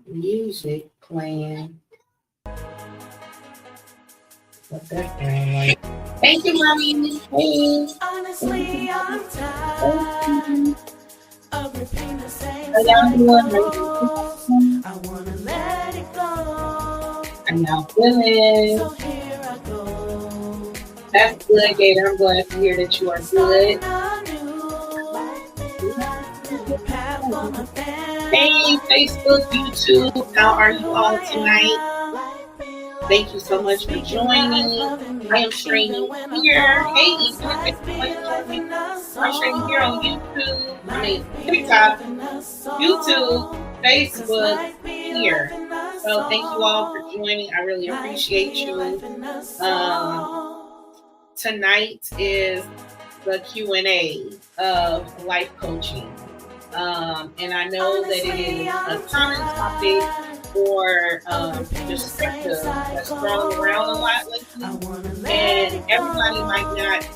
music playing. What that sound like? Thank you, mommy. Hey. Honestly, I'm Thank tired you. of repeating the same How y'all doing? How cycles. you I wanna let it go. How y'all feeling? So here I go. That's good, Gator. I'm glad to hear that you are good. Starting a new path for my Hey, Facebook, family. YouTube. How are Knowing you who all I tonight? Thank you so am. much for Speaking life, joining. loving I me, am even streaming when I here. Hey, fall. Ethan, thank Life you so be much for life joining. in a I'm streaming here on song. YouTube. I Life mean, be TikTok, life in a YouTube, song. 'Cause Facebook, life be life here. in a So thank you all for song. joining. I really Life appreciate be you. life in a Um, song. Tonight is the Q&A of life coaching. And I know that it Honestly, is a I'm common topic tired for of repeating the same descriptive that's thrown around a lot cycles. I lately. wanna let And it everybody might not go.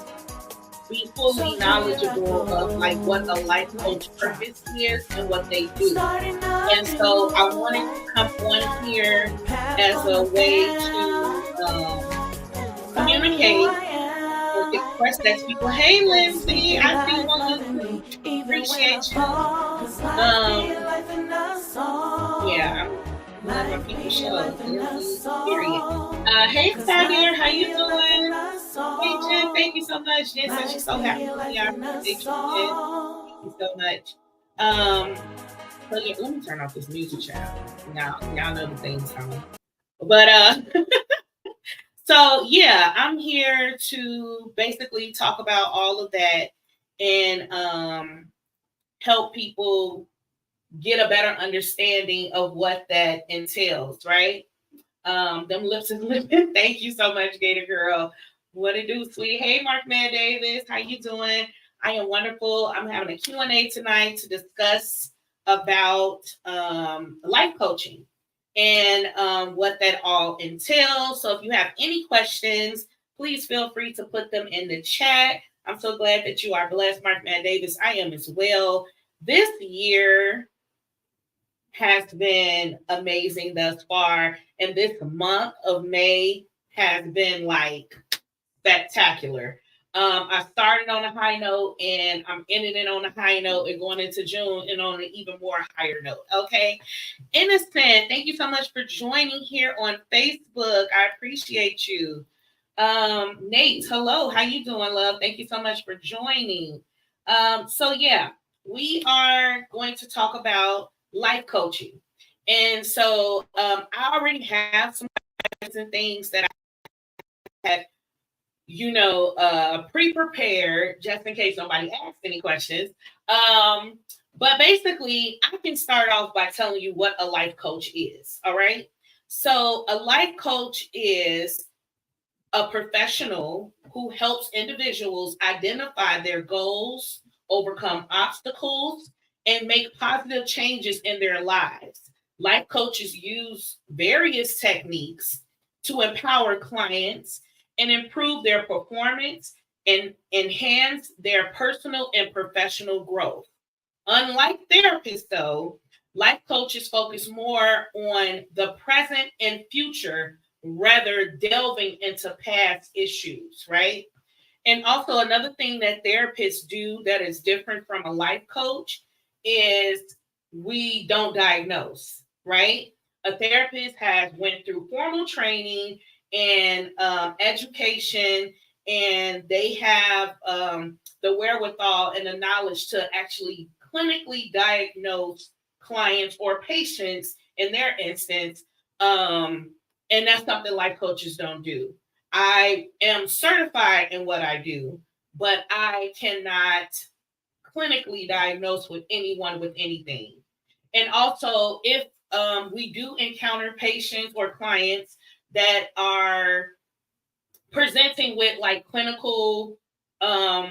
be So fully here I knowledgeable of like what go. a life coach Lights drop. purpose is and what they do. Starting a And so I wanted new to come on here path as for a my way to family. Knowing who communicate I and am. express that to people. Hey, Lindsay, Speaking I see you life, on loving YouTube. me, even when I Appreciate you. fall. 'Cause life be Um, life in a yeah, song. I'm letting my Life people be show. life in a Lindsay, period. song. Hey, 'Cause life Fabio, how you be life in doing? a Hey, Jen, thank you song. so much. Jen says she's Life so happy be for me. life I in a appreciate you, Jen. song. Thank you so much. Um, so yeah, let me turn off this music channel. Now, y'all know the theme song. But so yeah, I'm here to basically talk about all of that and help people get a better understanding of what that entails, right? Them lips is living. Thank you so much, Gator Girl. What it do, sweet? Hey, Mark Man Davis, how you doing? I am wonderful. I'm having a Q&A tonight to discuss about life coaching and what that all entails. So if you have any questions, please feel free to put them in the chat. I'm so glad that you are blessed, Mark Man Davis. I am as well. This year has been amazing thus far. And this month of May has been like spectacular. I started on a high note and I'm ending it on a high note and going into June and on an even more higher note. Okay. Innocent, thank you so much for joining here on Facebook. I appreciate you. Nate, hello. How you doing, love? Thank you so much for joining. So yeah, we are going to talk about life coaching. And so I already have some questions and things that I had, pre-prepared just in case nobody asks any questions. Um, but basically, I can start off by telling you what a life coach is. All right. So a life coach is a professional who helps individuals identify their goals, overcome obstacles, and make positive changes in their lives. Life coaches use various techniques to empower clients and improve their performance and enhance their personal and professional growth. Unlike therapists, though, life coaches focus more on the present and future rather delving into past issues, right? And also another thing that therapists do that is different from a life coach is we don't diagnose, right? A therapist has went through formal training and education, and they have the wherewithal and the knowledge to actually clinically diagnose clients or patients in their instance. Um, and that's something life coaches don't do. I am certified in what I do, but I cannot clinically diagnose with anyone with anything. And also, if we do encounter patients or clients that are presenting with like clinical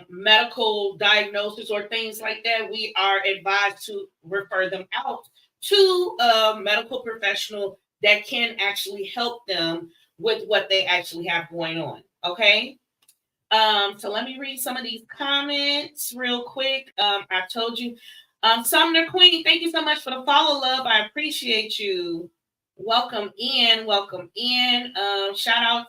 medical diagnosis or things like that, we are advised to refer them out to a medical professional that can actually help them with what they actually have going on. Okay. So let me read some of these comments real quick. I told you. Sumner Queen, thank you so much for the follow, love. I appreciate you. Welcome in, welcome in. Shout out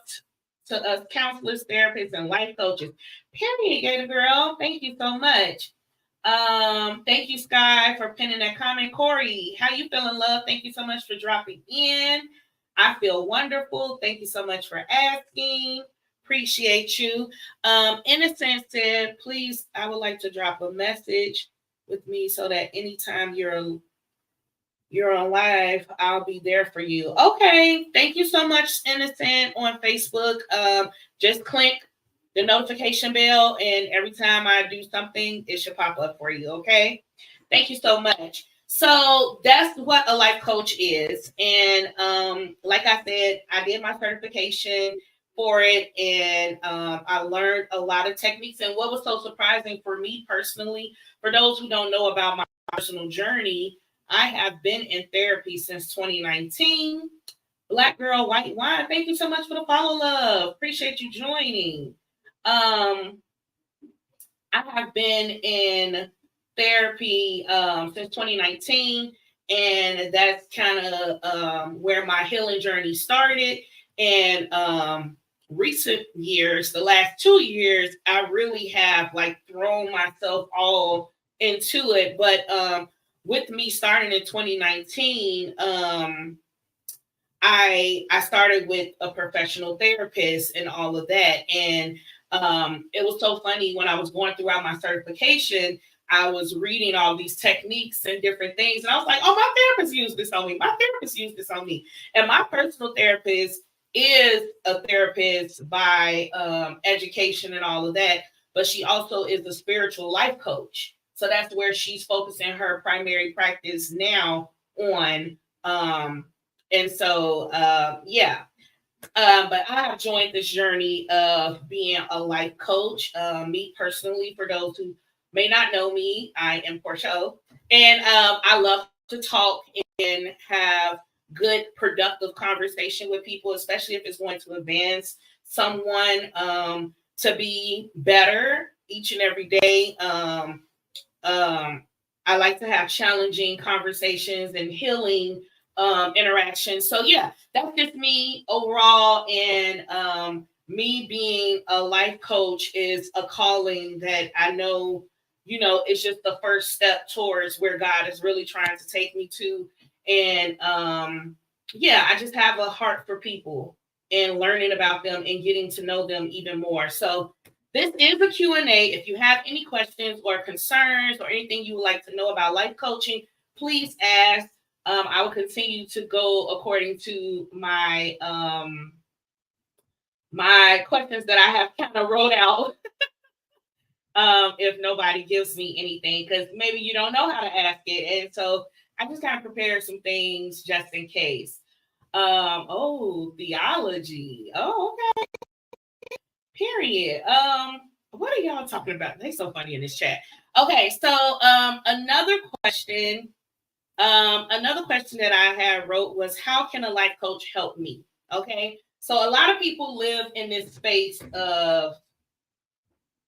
to us counselors, therapists, and life coaches. Period, Gator Girl. Thank you so much. Thank you, Sky, for pinning that comment. Corey, how you feeling, love? Thank you so much for dropping in. I feel wonderful. Thank you so much for asking. Appreciate you. Innocent said, please, I would like to drop a message with me so that anytime you're on live, I'll be there for you. Okay. Thank you so much, Innocent, on Facebook. Just click the notification bell, and every time I do something, it should pop up for you. Okay. Thank you so much. So that's what a life coach is. And like I said, I did my certification for it, and I learned a lot of techniques. And what was so surprising for me personally, for those who don't know about my personal journey, I have been in therapy since 2019. Black Girl, White Wine, thank you so much for the follow, love. Appreciate you joining. I have been in therapy since 2019, and that's kind of where my healing journey started. And recent years, the last 2 years, I really have like thrown myself all into it. But with me starting in 2019, I started with a professional therapist and all of that. And it was so funny when I was going throughout my certification, I was reading all these techniques and different things. And I was like, oh, my therapist used this on me. My therapist used this on me. And my personal therapist is a therapist by education and all of that. But she also is a spiritual life coach. So that's where she's focusing her primary practice now on. And so, yeah. But I have joined this journey of being a life coach. Me personally, for those who may not know me, I am Porschia O, and I love to talk and have good, productive conversation with people, especially if it's going to advance someone to be better each and every day. I like to have challenging conversations and healing interactions. So yeah, that's just me overall. And me being a life coach is a calling that I know, it's just the first step towards where God is really trying to take me to. And yeah, I just have a heart for people and learning about them and getting to know them even more. So this is a Q&A. If you have any questions or concerns or anything you would like to know about life coaching, please ask. I will continue to go according to my my questions that I have kind of wrote out. If nobody gives me anything, because maybe you don't know how to ask it, and so I just kind of prepare some things just in case. Oh, theology. Oh, okay. Period. What are y'all talking about? They so funny in this chat. Okay, so another question that I had wrote was, how can a life coach help me? Okay, so a lot of people live in this space of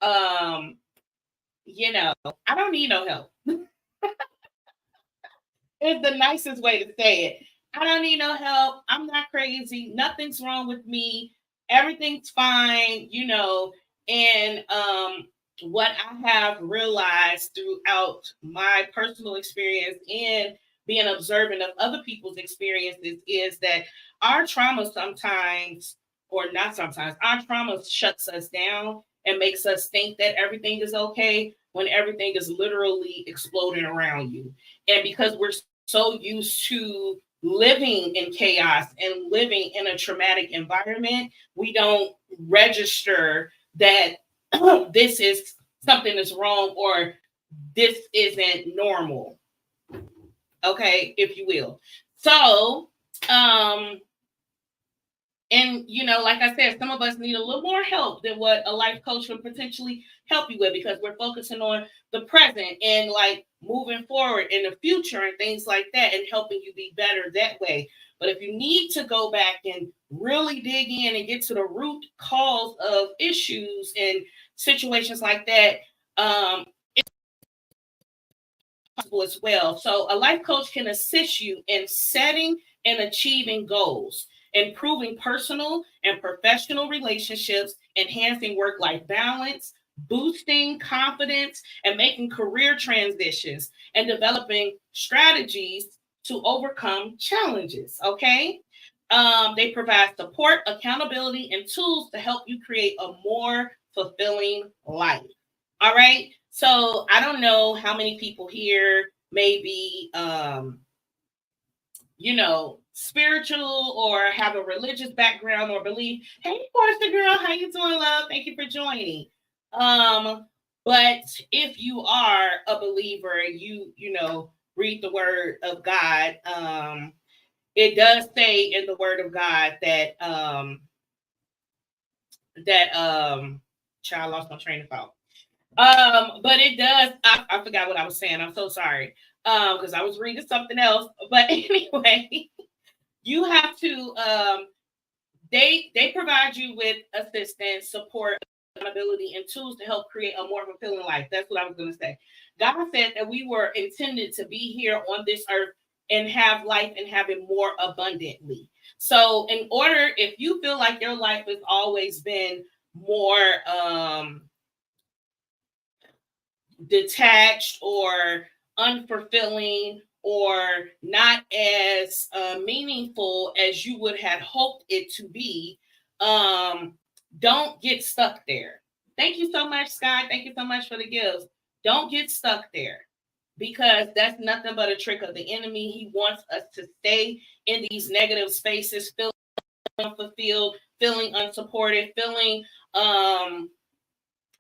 um, I don't need no help. It's the nicest way to say it. I don't need no help. I'm not crazy. Nothing's wrong with me. Everything's fine, And what I have realized throughout my personal experience and being observant of other people's experiences is that our trauma sometimes, or not sometimes, our trauma shuts us down and makes us think that everything is okay when everything is literally exploding around you. And because we're so used to living in chaos and living in a traumatic environment, we don't register that this is something that's wrong or this isn't normal. Okay, if you will. So, and like I said, some of us need a little more help than what a life coach would potentially help you with, because we're focusing on the present and like moving forward in the future and things like that, and helping you be better that way. But if you need to go back and really dig in and get to the root cause of issues and situations like that, as well. So a life coach can assist you in setting and achieving goals, improving personal and professional relationships, enhancing work-life balance, boosting confidence, and making career transitions, and developing strategies to overcome challenges. Okay. They provide support, accountability, and tools to help you create a more fulfilling life. All right. So I don't know how many people here may be, spiritual or have a religious background or belief. Hey, Portia girl, how you doing, love? Thank you for joining. But if you are a believer, read the word of God. It does say in the word of God that child, lost my train of thought. But it does. I forgot what I was saying. I'm so sorry. Because I was reading something else. But anyway, you have to. They provide you with assistance, support, accountability, and tools to help create a more fulfilling life. That's what I was going to say. God said that we were intended to be here on this earth and have life and have it more abundantly. So, in order, if you feel like your life has always been more detached or unfulfilling or not as meaningful as you would have hoped it to be, don't get stuck there. Thank you so much, Sky. Thank you so much for the gifts. Don't get stuck there because that's nothing but a trick of the enemy. He wants us to stay in these negative spaces, feeling unfulfilled, feeling unsupported, feeling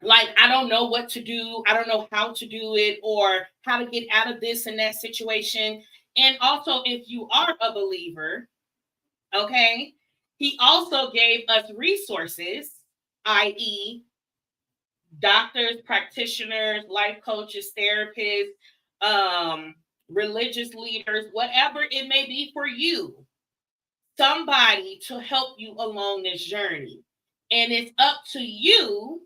like I don't know what to do, I don't know how to do it, or how to get out of this and that situation. And also, if you are a believer, okay, he also gave us resources, i.e., doctors, practitioners, life coaches, therapists, religious leaders, whatever it may be for you, somebody to help you along this journey. And it's up to you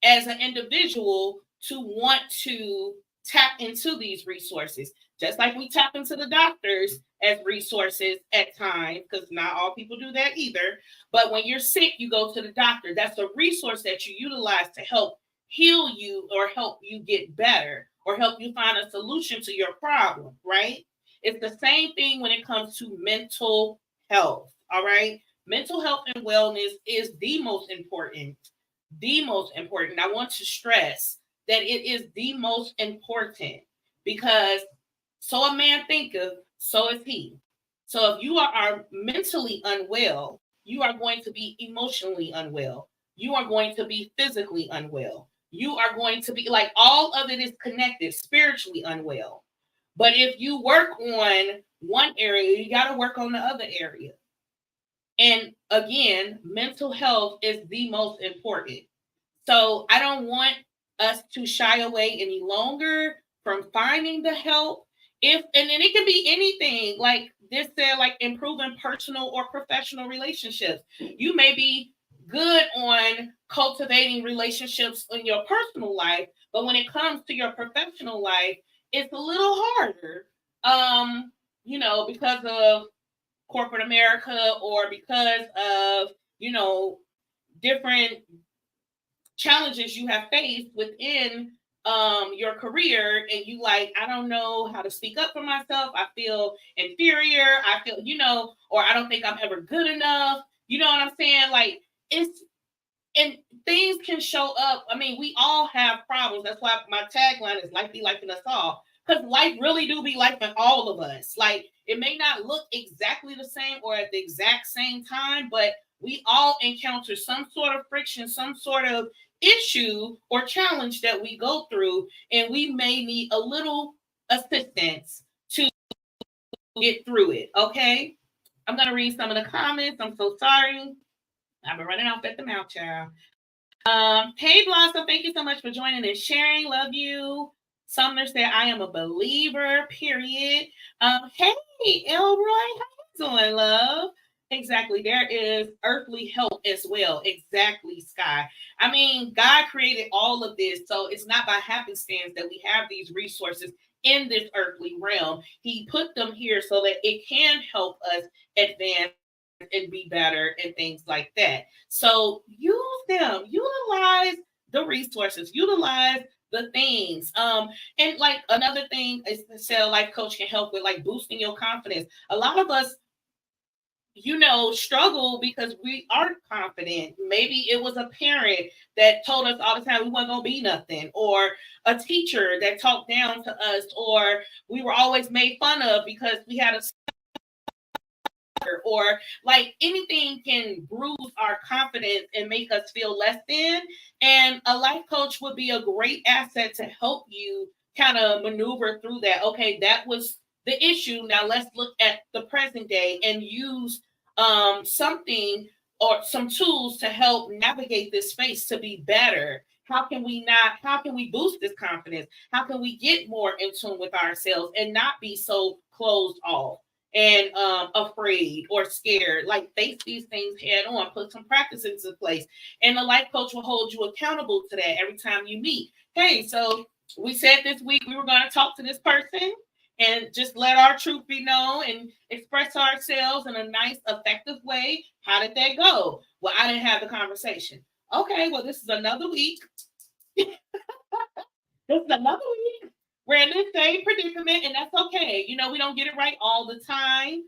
as an individual to want to tap into these resources, just like we tap into the doctors as resources at times, because not all people do that either. But when you're sick, you go to the doctor. That's a resource that you utilize to help heal you or help you get better or help you find a solution to your problem, right? It's the same thing when it comes to mental health, all right? Mental health and wellness is the most important. The most important. I want to stress that it is the most important because so a man thinketh, so is he. So if you are mentally unwell, you are going to be emotionally unwell. You are going to be physically unwell. You are going to be like all of it is connected, spiritually unwell. But if you work on one area, you got to work on the other area. And again, mental health is the most important. So I don't want us to shy away any longer from finding the help. And then it can be anything like this said, like improving personal or professional relationships. You may be good on cultivating relationships in your personal life, but when it comes to your professional life, it's a little harder. Because of corporate America or because of, different challenges you have faced within your career, and you like, I don't know how to speak up for myself. I feel inferior. I feel, or I don't think I'm ever good enough. You know what I'm saying? Like and things can show up. I mean, we all have problems. That's why my tagline is Life Be Lifin us all. Because life really do be life in all of us. Like, it may not look exactly the same or at the exact same time, but we all encounter some sort of friction, some sort of issue or challenge that we go through, and we may need a little assistance to get through it. Okay. I'm going to read some of the comments. I'm so sorry. I've been running off at the mouth, child. Hey, Blossom, thank you so much for joining and sharing. Love you. Sumner said, I am a believer, period. Hey, Elroy, how you doing, love? Exactly. There is earthly help as well. Exactly, Sky. I mean, God created all of this, so it's not by happenstance that we have these resources in this earthly realm. He put them here so that it can help us advance and be better and things like that. So use them, utilize the resources, utilize the things. And like another thing is the Sell Life Coach can help with like boosting your confidence. A lot of us, struggle because we aren't confident. Maybe it was a parent that told us all the time we weren't going to be nothing, or a teacher that talked down to us, or we were always made fun of because we had a or like anything can bruise our confidence and make us feel less than. And a life coach would be a great asset to help you kind of maneuver through that. Okay, that was the issue. Now let's look at the present day and use something or some tools to help navigate this space to be better. How can we boost this confidence? How can we get more in tune with ourselves and not be so closed off and afraid or scared? Like, face these things head on, put some practices in place, and the life coach will hold you accountable to that every time you meet. Hey, so we said this week we were going to talk to this person and just let our truth be known and express ourselves in a nice, effective way. How did that go? Well, I didn't have the conversation. Okay, well, this is another week. This is another week. We're in the same predicament, and that's okay. We don't get it right all the time.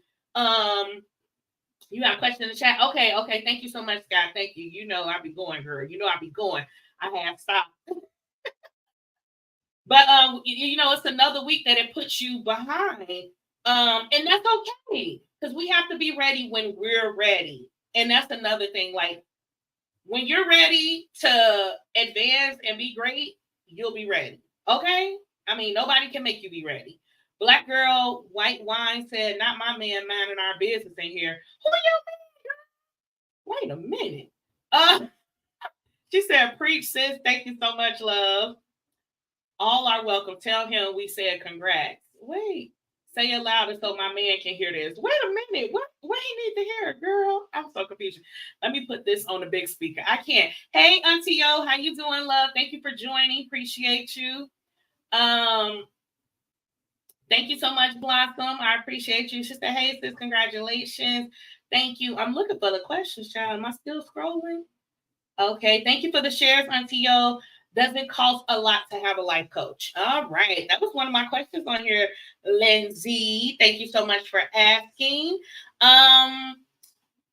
You got a question in the chat? Okay. Thank you so much, Scott. Thank you. I be going, girl. I be going. I have stopped. But it's another week that it puts you behind. And that's okay, because we have to be ready when we're ready. And that's another thing. Like, when you're ready to advance and be great, you'll be ready. Okay? I mean, nobody can make you be ready. Black girl, white wine said, not my man minding our business in here. Who you mean, girl? Wait a minute. She said, preach, sis. Thank you so much, love. All are welcome. Tell him we said congrats. Wait. Say it louder so my man can hear this. Wait a minute. What he need to hear, girl? I'm so confused. Let me put this on the big speaker. I can't. Hey, Auntie Yo, how you doing, love? Thank you for joining. Appreciate you. Thank you so much, Blossom. I appreciate you. Sister Hey, sis, congratulations. Thank you. I'm looking for the questions, child. Am I still scrolling? Okay. Thank you for the shares, Auntie Yo. Does it cost a lot to have a life coach? All right. That was one of my questions on here, Lindsay. Thank you so much for asking.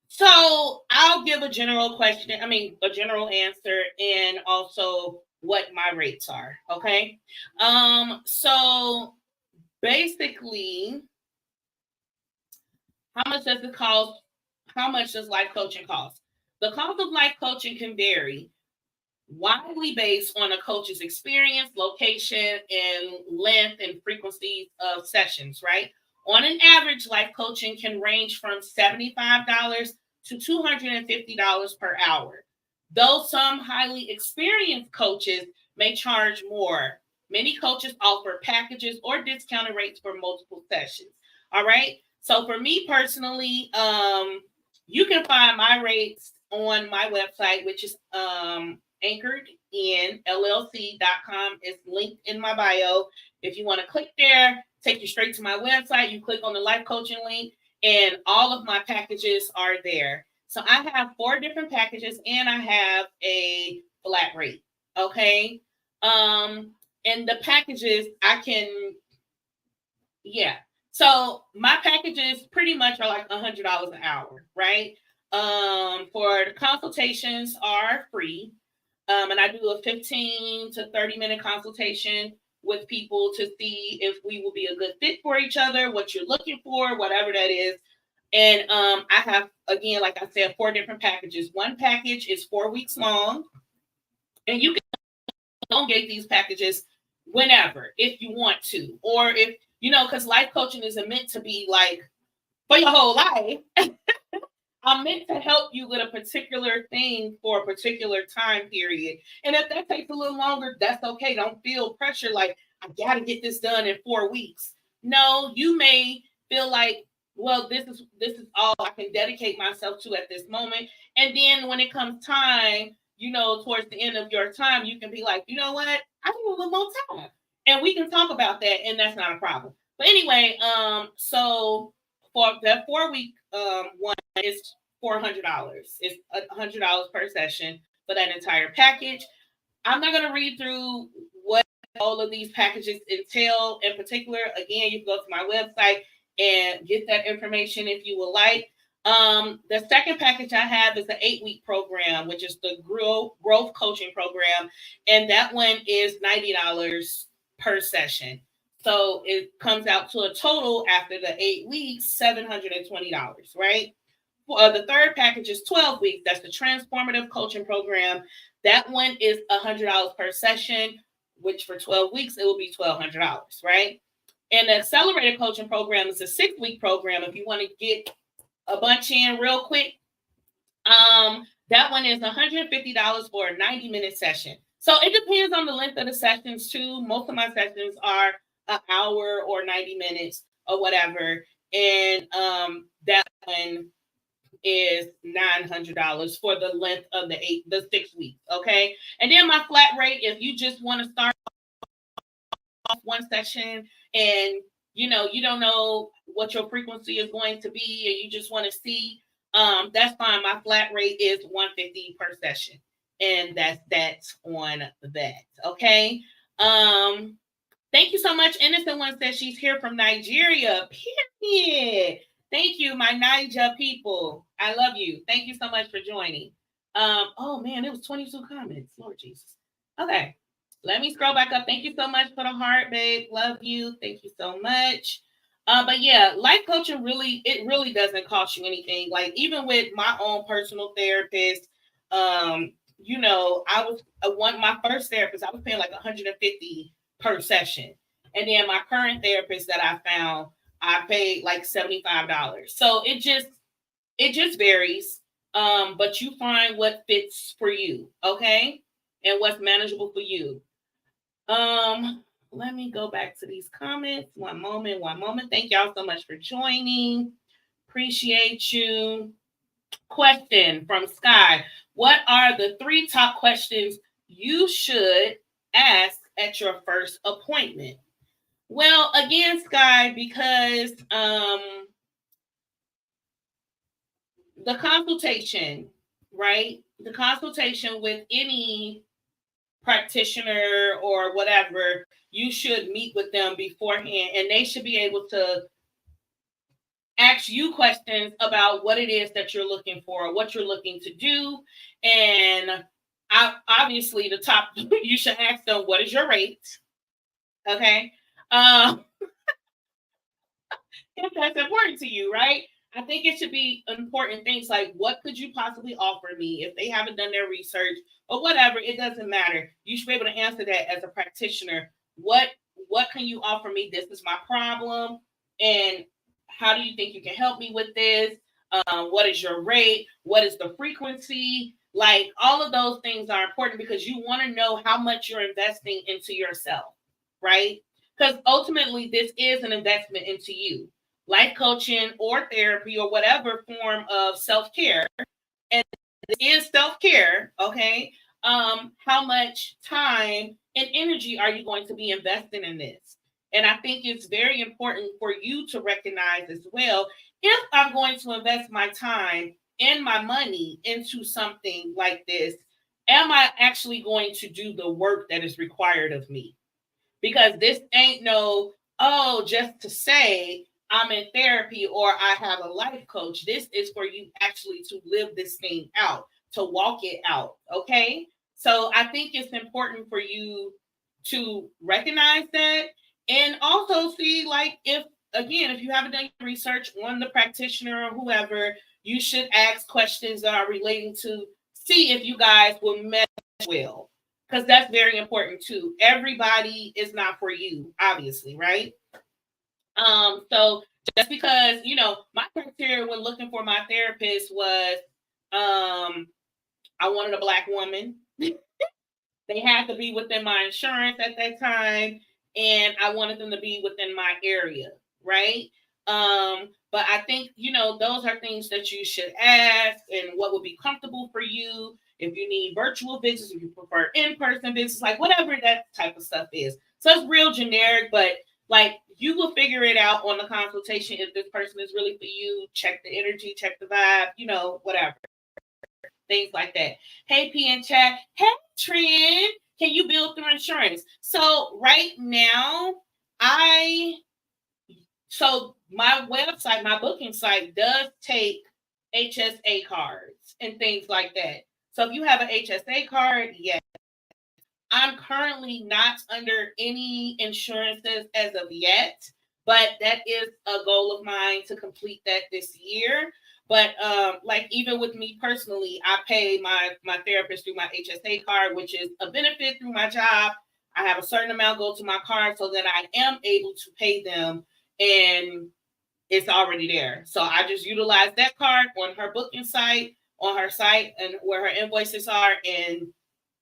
So I'll give a general answer, and also what my rates are. Okay. So basically, how much does it cost? How much does life coaching cost? The cost of life coaching can vary widely based on a coach's experience, location, and length and frequency of sessions, right? On an average, life coaching can range from $75 to $250 per hour. Though some highly experienced coaches may charge more, many coaches offer packages or discounted rates for multiple sessions. All right. So for me personally, you can find my rates on my website, which is anchored in llc.com. It's linked in my bio. If you want to click there, take you straight to my website. You click on the life coaching link, and all of my packages are there. So I have 4 different packages, and I have a flat rate. Okay. And the packages So my packages pretty much are like $100 an hour, right? For the consultations are free. And I do a 15 to 30-minute consultation with people to see if we will be a good fit for each other, what you're looking for, whatever that is. And I have, again, like I said, 4 different packages. One package is 4 weeks long, and you can elongate these packages whenever, if you want to, or if, because life coaching isn't meant to be like for your whole life. I'm meant to help you with a particular thing for a particular time period. And if that takes a little longer, that's okay. Don't feel pressure like, I got to get this done in 4 weeks. No, you may feel like, well, this is all I can dedicate myself to at this moment. And then when it comes time, towards the end of your time, you can be like, you know what? I need a little more time. and we can talk about that, and that's not a problem. But anyway, so for the 4 week one is $400. It's $100 per session for that entire package. I'm not going to read through what all of these packages entail in particular. Again, you can go to my website and get that information if you would like. The second package I have is the 8-week program, which is the growth coaching program. And that one is $90 per session. So it comes out to a total after the 8 weeks, $720, right? The third package is 12 weeks. That's the transformative coaching program. That one is $100 per session, which for 12 weeks, it will be $1,200, right? And the accelerated coaching program is a 6-week program. If you want to get a bunch in real quick, that one is $150 for a 90-minute session. So it depends on the length of the sessions too. Most of my sessions are an hour or 90 minutes or whatever. And that one is $900 for the length of the 6 weeks. Okay. And then my flat rate, if you just want to start off one session and you don't know what your frequency is going to be and you just want to see, that's fine. My flat rate is $150 per session. And that's on that. Okay. Thank you so much. Innocent One says she's here from Nigeria. Period. Thank you, my Niger people. I love you. Thank you so much for joining. Oh man, it was 22 comments. Lord Jesus. Okay. Let me scroll back up. Thank you so much for the heart, babe. Love you. Thank you so much. But yeah, life coaching really doesn't cost you anything. Like even with my own personal therapist, I was my first therapist, I was paying like $150 per session. And then my current therapist that I found, I paid like $75. So it just varies. But you find what fits for you, okay? And what's manageable for you. Let me go back to these comments. One moment. Thank y'all so much for joining. Appreciate you. Question from Sky. What are the 3 top questions you should ask at your first appointment? Well, again, Sky, because the consultation, right? The consultation with any practitioner or whatever, you should meet with them beforehand, and they should be able to ask you questions about what it is that you're looking for, what you're looking to do. And obviously the top, you should ask them, what is your rate? Okay. If that's important to you, right? I think it should be important things like, what could you possibly offer me? If they haven't done their research or whatever, it doesn't matter. You should be able to answer that as a practitioner. What can you offer me? This is my problem. And how do you think you can help me with this? What is your rate? What is the frequency? Like all of those things are important because you want to know how much you're investing into yourself, right? Because ultimately this is an investment into you. Life coaching or therapy or whatever form of self-care, and it is self-care, okay? How much time and energy are you going to be investing in this? And I think it's very important for you to recognize as well, if I'm going to invest my time and my money into something like this, am I actually going to do the work that is required of me? Because this ain't just to say I'm in therapy or I have a life coach. This is for you actually to live this thing out, to walk it out. Okay. So I think it's important for you to recognize that and also see, like, if you haven't done your research on the practitioner or whoever, you should ask questions that are relating to see if you guys will mesh well. Because that's very important too. Everybody is not for you, obviously, right? So just because, my criteria when looking for my therapist was, I wanted a Black woman. They had to be within my insurance at that time, and I wanted them to be within my area, right? But I think think, those are things that you should ask and what would be comfortable for you. If you need virtual visits, if you prefer in-person visits, like whatever that type of stuff is. So it's real generic, but like you will figure it out on the consultation if this person is really for you. Check the energy, check the vibe, whatever. Things like that. Hey, P in chat. Hey, Trend. Can you build through insurance? So right now, my website, my booking site does take HSA cards and things like that. So if you have an HSA card, yes. I'm currently not under any insurances as of yet, but that is a goal of mine to complete that this year. But like even with me personally, I pay my therapist through my HSA card, which is a benefit through my job. I have a certain amount go to my card so that I am able to pay them, and it's already there. So I just utilize that card on her booking site, on her site, and where her invoices are, and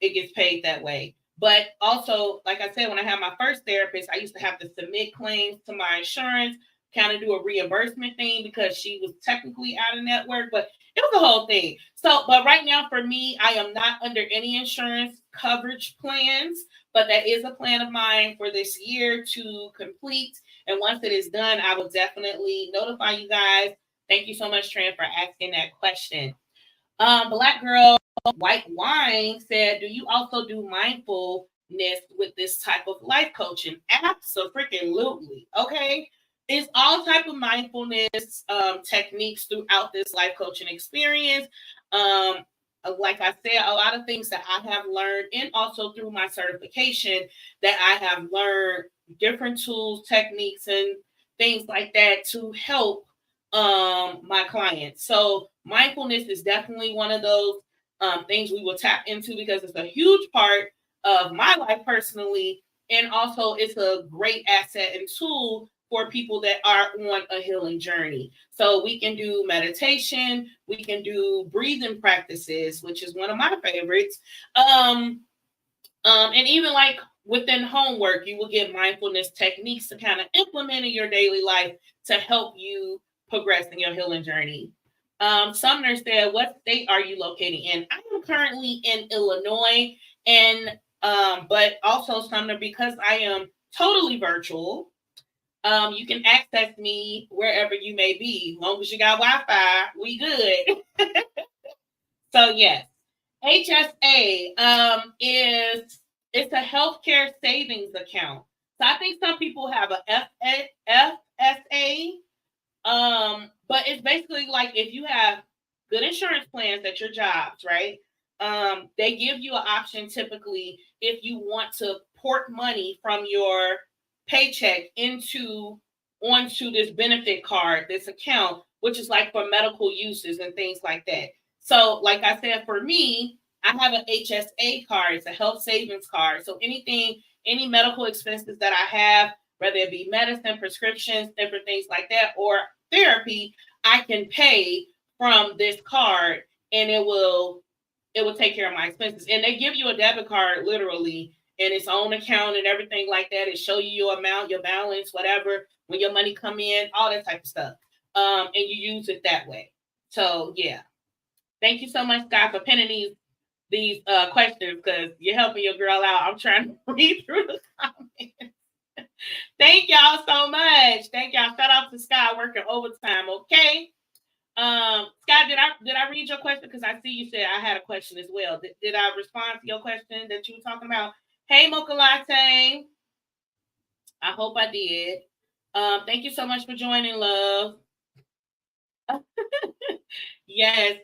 it gets paid that way. But also, like I said, when I had my first therapist, I used to have to submit claims to my insurance, kind of do a reimbursement thing because she was technically out of network, but it was a whole thing. So, but right now for me, I am not under any insurance coverage plans, but that is a plan of mine for this year to complete. And once it is done, I will definitely notify you guys. Thank you so much, Tran, for asking that question. Black Girl White Wine said, do you also do mindfulness with this type of life coaching? Absolutely. Okay. It's all type of mindfulness techniques throughout this life coaching experience. Like I said, a lot of things that I have learned, and also through my certification that I have learned different tools, techniques, and things like that to help my clients. So mindfulness is definitely one of those things we will tap into because it's a huge part of my life personally, and also it's a great asset and tool for people that are on a healing journey. So we can do meditation, we can do breathing practices, which is one of my favorites. And even like within homework, you will get mindfulness techniques to kind of implement in your daily life to help you progress in your healing journey. Sumner said, what state are you located in? I am currently in Illinois, and but also Sumner, because I am totally virtual, you can access me wherever you may be. As long as you got Wi-Fi, we good. So yes, HSA it's a healthcare savings account. So I think some people have a FSA. But it's basically like if you have good insurance plans at your jobs, right? They give you an option typically if you want to port money from your paycheck onto this benefit card, this account, which is like for medical uses and things like that. So, like I said, for me, I have an HSA card. It's a health savings card. So any medical expenses that I have, whether it be medicine, prescriptions, different things like that, or therapy, I can pay from this card, and it will take care of my expenses. And they give you a debit card literally in its own account and everything like that. It show you your amount, your balance, whatever, when your money come in, all that type of stuff. And you use it that way. So yeah. Thank you so much, Scott, for pinning these questions, because you're helping your girl out. I'm trying to read through the comments. Thank y'all so much. Thank y'all. Shout out to Scott working overtime. Okay. Scott, did I read your question? Because I see you said I had a question as well. Did I respond to your question that you were talking about? Hey, Mocha Latte. I hope I did. Thank you so much for joining, love. Yes.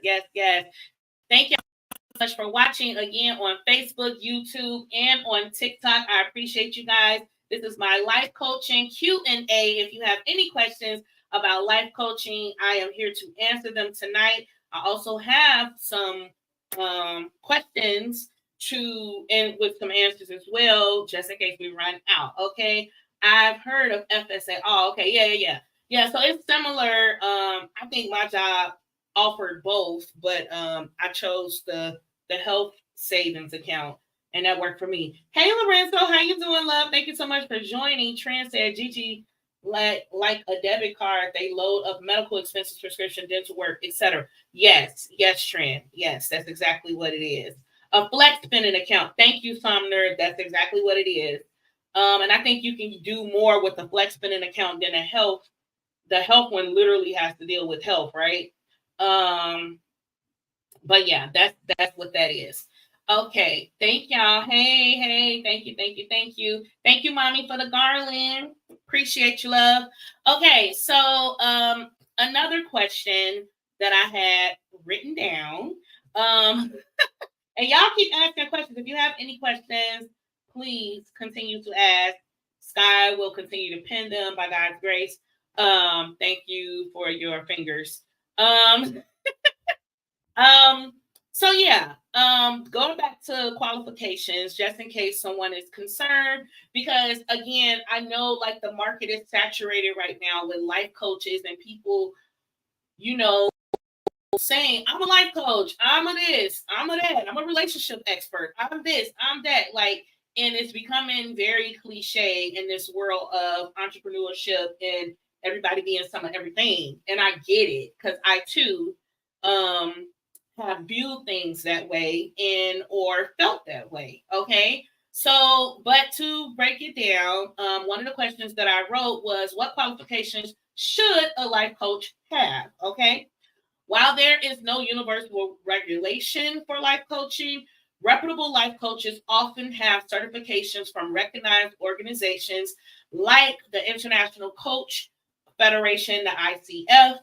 Thank you so much for watching again on Facebook, YouTube, and on TikTok. I appreciate you guys. This is my life coaching Q&A. If you have any questions about life coaching, I am here to answer them tonight. I also have some questions and with some answers as well, just in case we run out. Okay. I've heard of FSA. Oh, okay. Yeah. So it's similar. I think my job offered both, but I chose the health savings account, and that worked for me. Hey, Lorenzo, how you doing, love? Thank you so much for joining. Tran said, Gigi like a debit card, they load up medical expenses, prescription, dental work, etc. Yes, Trent. Yes, that's exactly what it is. A flex spending account. Thank you, Sumner. That's exactly what it is. And I think you can do more with the flex spending account than a health. The health one literally has to deal with health, right? But yeah, that's what that is. Okay, thank y'all. Hey, thank you, thank you, mommy, for the garland. Appreciate you, love. Okay, so another question that I had written down. And y'all keep asking questions. If you have any questions, please continue to ask. Sky will continue to pin them by God's grace. Thank you for your fingers. Um, so yeah, going back to qualifications, just in case someone is concerned, because again, I know like the market is saturated right now with life coaches and people, you know, saying, I'm a life coach, I'm a this, I'm a that, I'm a relationship expert, I'm this, I'm that. Like, and it's becoming very cliche in this world of entrepreneurship and everybody being some of everything. And I get it, because I too have viewed things that way and or felt that way. Okay. So, but to break it down, one of the questions that I wrote was, what qualifications should a life coach have? Okay. While there is no universal regulation for life coaching, reputable life coaches often have certifications from recognized organizations like the International Coach Federation, the ICF,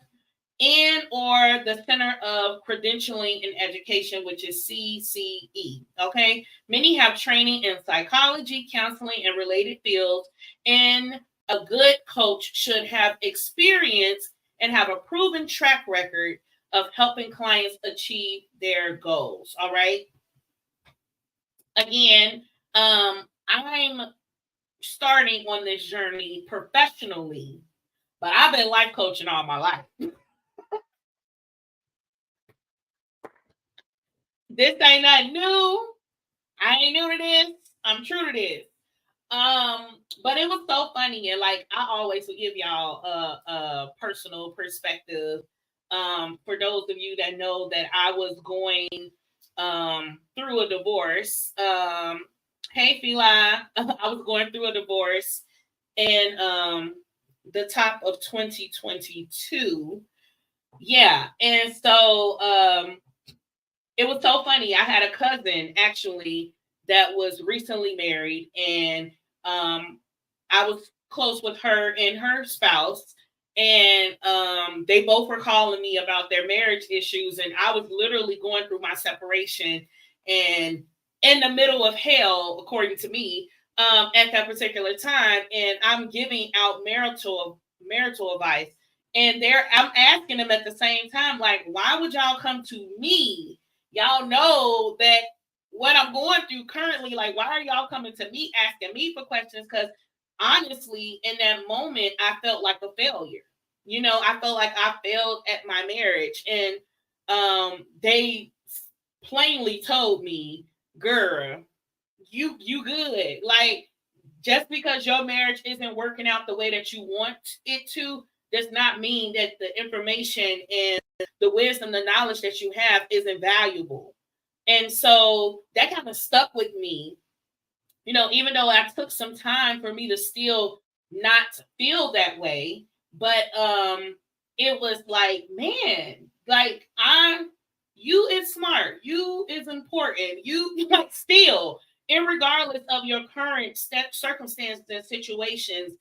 and or the Center of Credentialing and Education, which is CCE. Okay, many have training in psychology, counseling, and related fields, and a good coach should have experience and have a proven track record of helping clients achieve their goals. All right. Again, I'm starting on this journey professionally, but I've been life coaching all my life. This ain't nothing new. I ain't new to this. I'm true to this. But it was so funny, and like I always will give y'all a personal perspective. For those of you that know that I was going through a divorce. Hey Fila, I was going through a divorce in the top of 2022. Yeah, and so it was so funny. I had a cousin actually that was recently married, and I was close with her and her spouse, and they both were calling me about their marriage issues, and I was literally going through my separation and in the middle of hell, according to me, at that particular time, and I'm giving out marital advice, and I'm asking them at the same time, like, why would y'all come to me? Y'all know that what I'm going through currently, like, why are y'all coming to me asking me for questions? Because honestly, in that moment, I felt like a failure. You know, I felt like I failed at my marriage. And they plainly told me, girl, you good. Like, just because your marriage isn't working out the way that you want it to does not mean that the information and the wisdom, the knowledge that you have isn't valuable. And so that kind of stuck with me, you know, even though I took some time for me to still not feel that way, but it was like, man, like you is smart, you is important, you like still, regardless of your current circumstances and situations.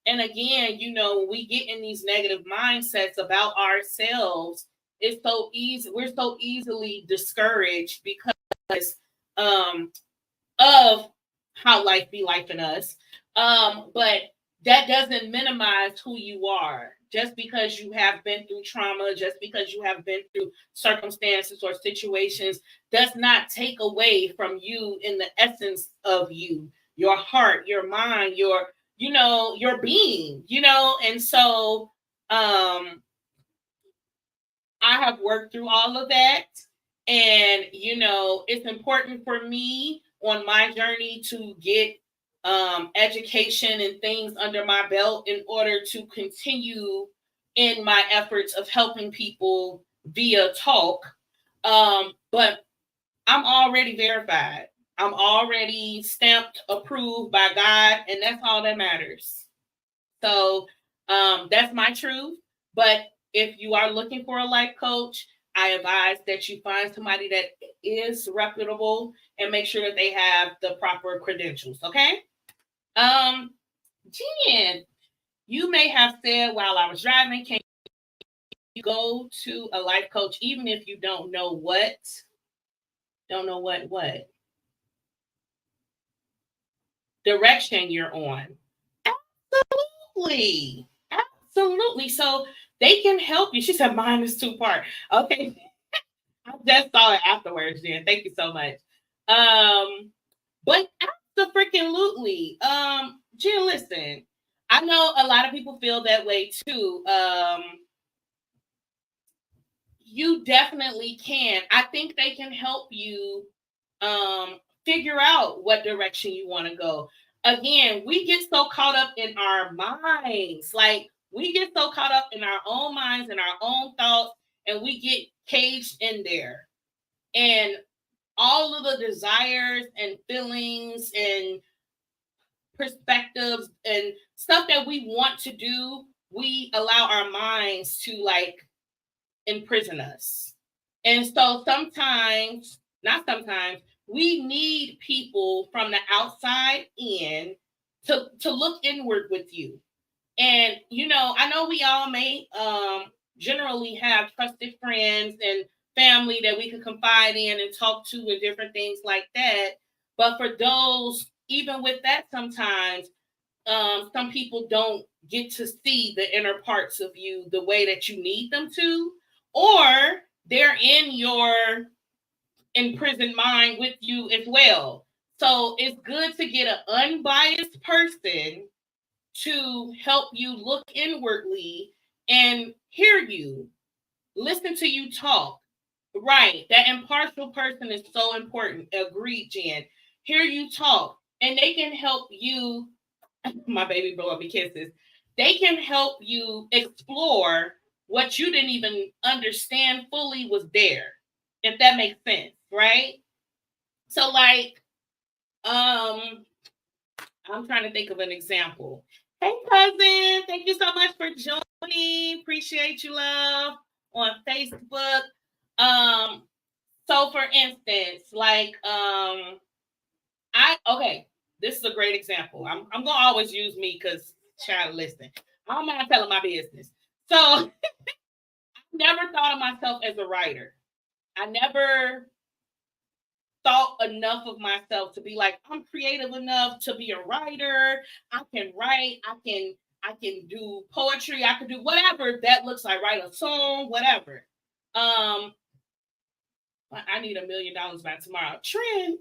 And again, you know, when we get in these negative mindsets about ourselves, it's so easy, we're so easily discouraged because um of how life be life in us. But that doesn't minimize who you are. Just because you have been through trauma, just because you have been through circumstances or situations, does not take away from you in the essence of you, your heart, your mind, your being, and so I have worked through all of that. And, it's important for me on my journey to get education and things under my belt in order to continue in my efforts of helping people via talk. But I'm already verified. I'm already stamped, approved by God, and that's all that matters. So that's my truth. But if you are looking for a life coach, I advise that you find somebody that is reputable and make sure that they have the proper credentials. Okay. Jen, you may have said while I was driving, can you go to a life coach even if you don't know what direction you're on? Absolutely. Absolutely. So they can help you. She said mine is two-part. Okay. I just saw it afterwards, Jen. Thank you so much. But absolutely. Jen, listen. I know a lot of people feel that way too. You definitely can. I think they can help you figure out what direction you want to go. Again, we get so caught up in our minds. Like we get so caught up in our own minds and our own thoughts, and we get caged in there. And all of the desires and feelings and perspectives and stuff that we want to do, we allow our minds to like imprison us. And so sometimes, not sometimes, we need people from the outside in to look inward with you. And I know we all may generally have trusted friends and family that we can confide in and talk to and different things like that. But for those, even with that, sometimes some people don't get to see the inner parts of you the way that you need them to, or they're in your imprisoned mind with you as well. So it's good to get an unbiased person to help you look inwardly and hear you, listen to you talk. Right. That impartial person is so important. Agreed, Jen. Hear you talk. And they can help you, my baby blowing me kisses. They can help you explore what you didn't even understand fully was there. If that makes sense, right? So like, I'm trying to think of an example. Hey, cousin, thank you so much for joining. Appreciate you, love, on Facebook. Um, so for instance, like, this is a great example. I'm gonna always use me because child, listen, I don't mind telling my business. So I never thought of myself as a writer. I never thought enough of myself to be like, I'm creative enough to be a writer. I can write, I can do poetry, I can do whatever that looks like, write a song, whatever. I need $1,000,000 by tomorrow. Trend.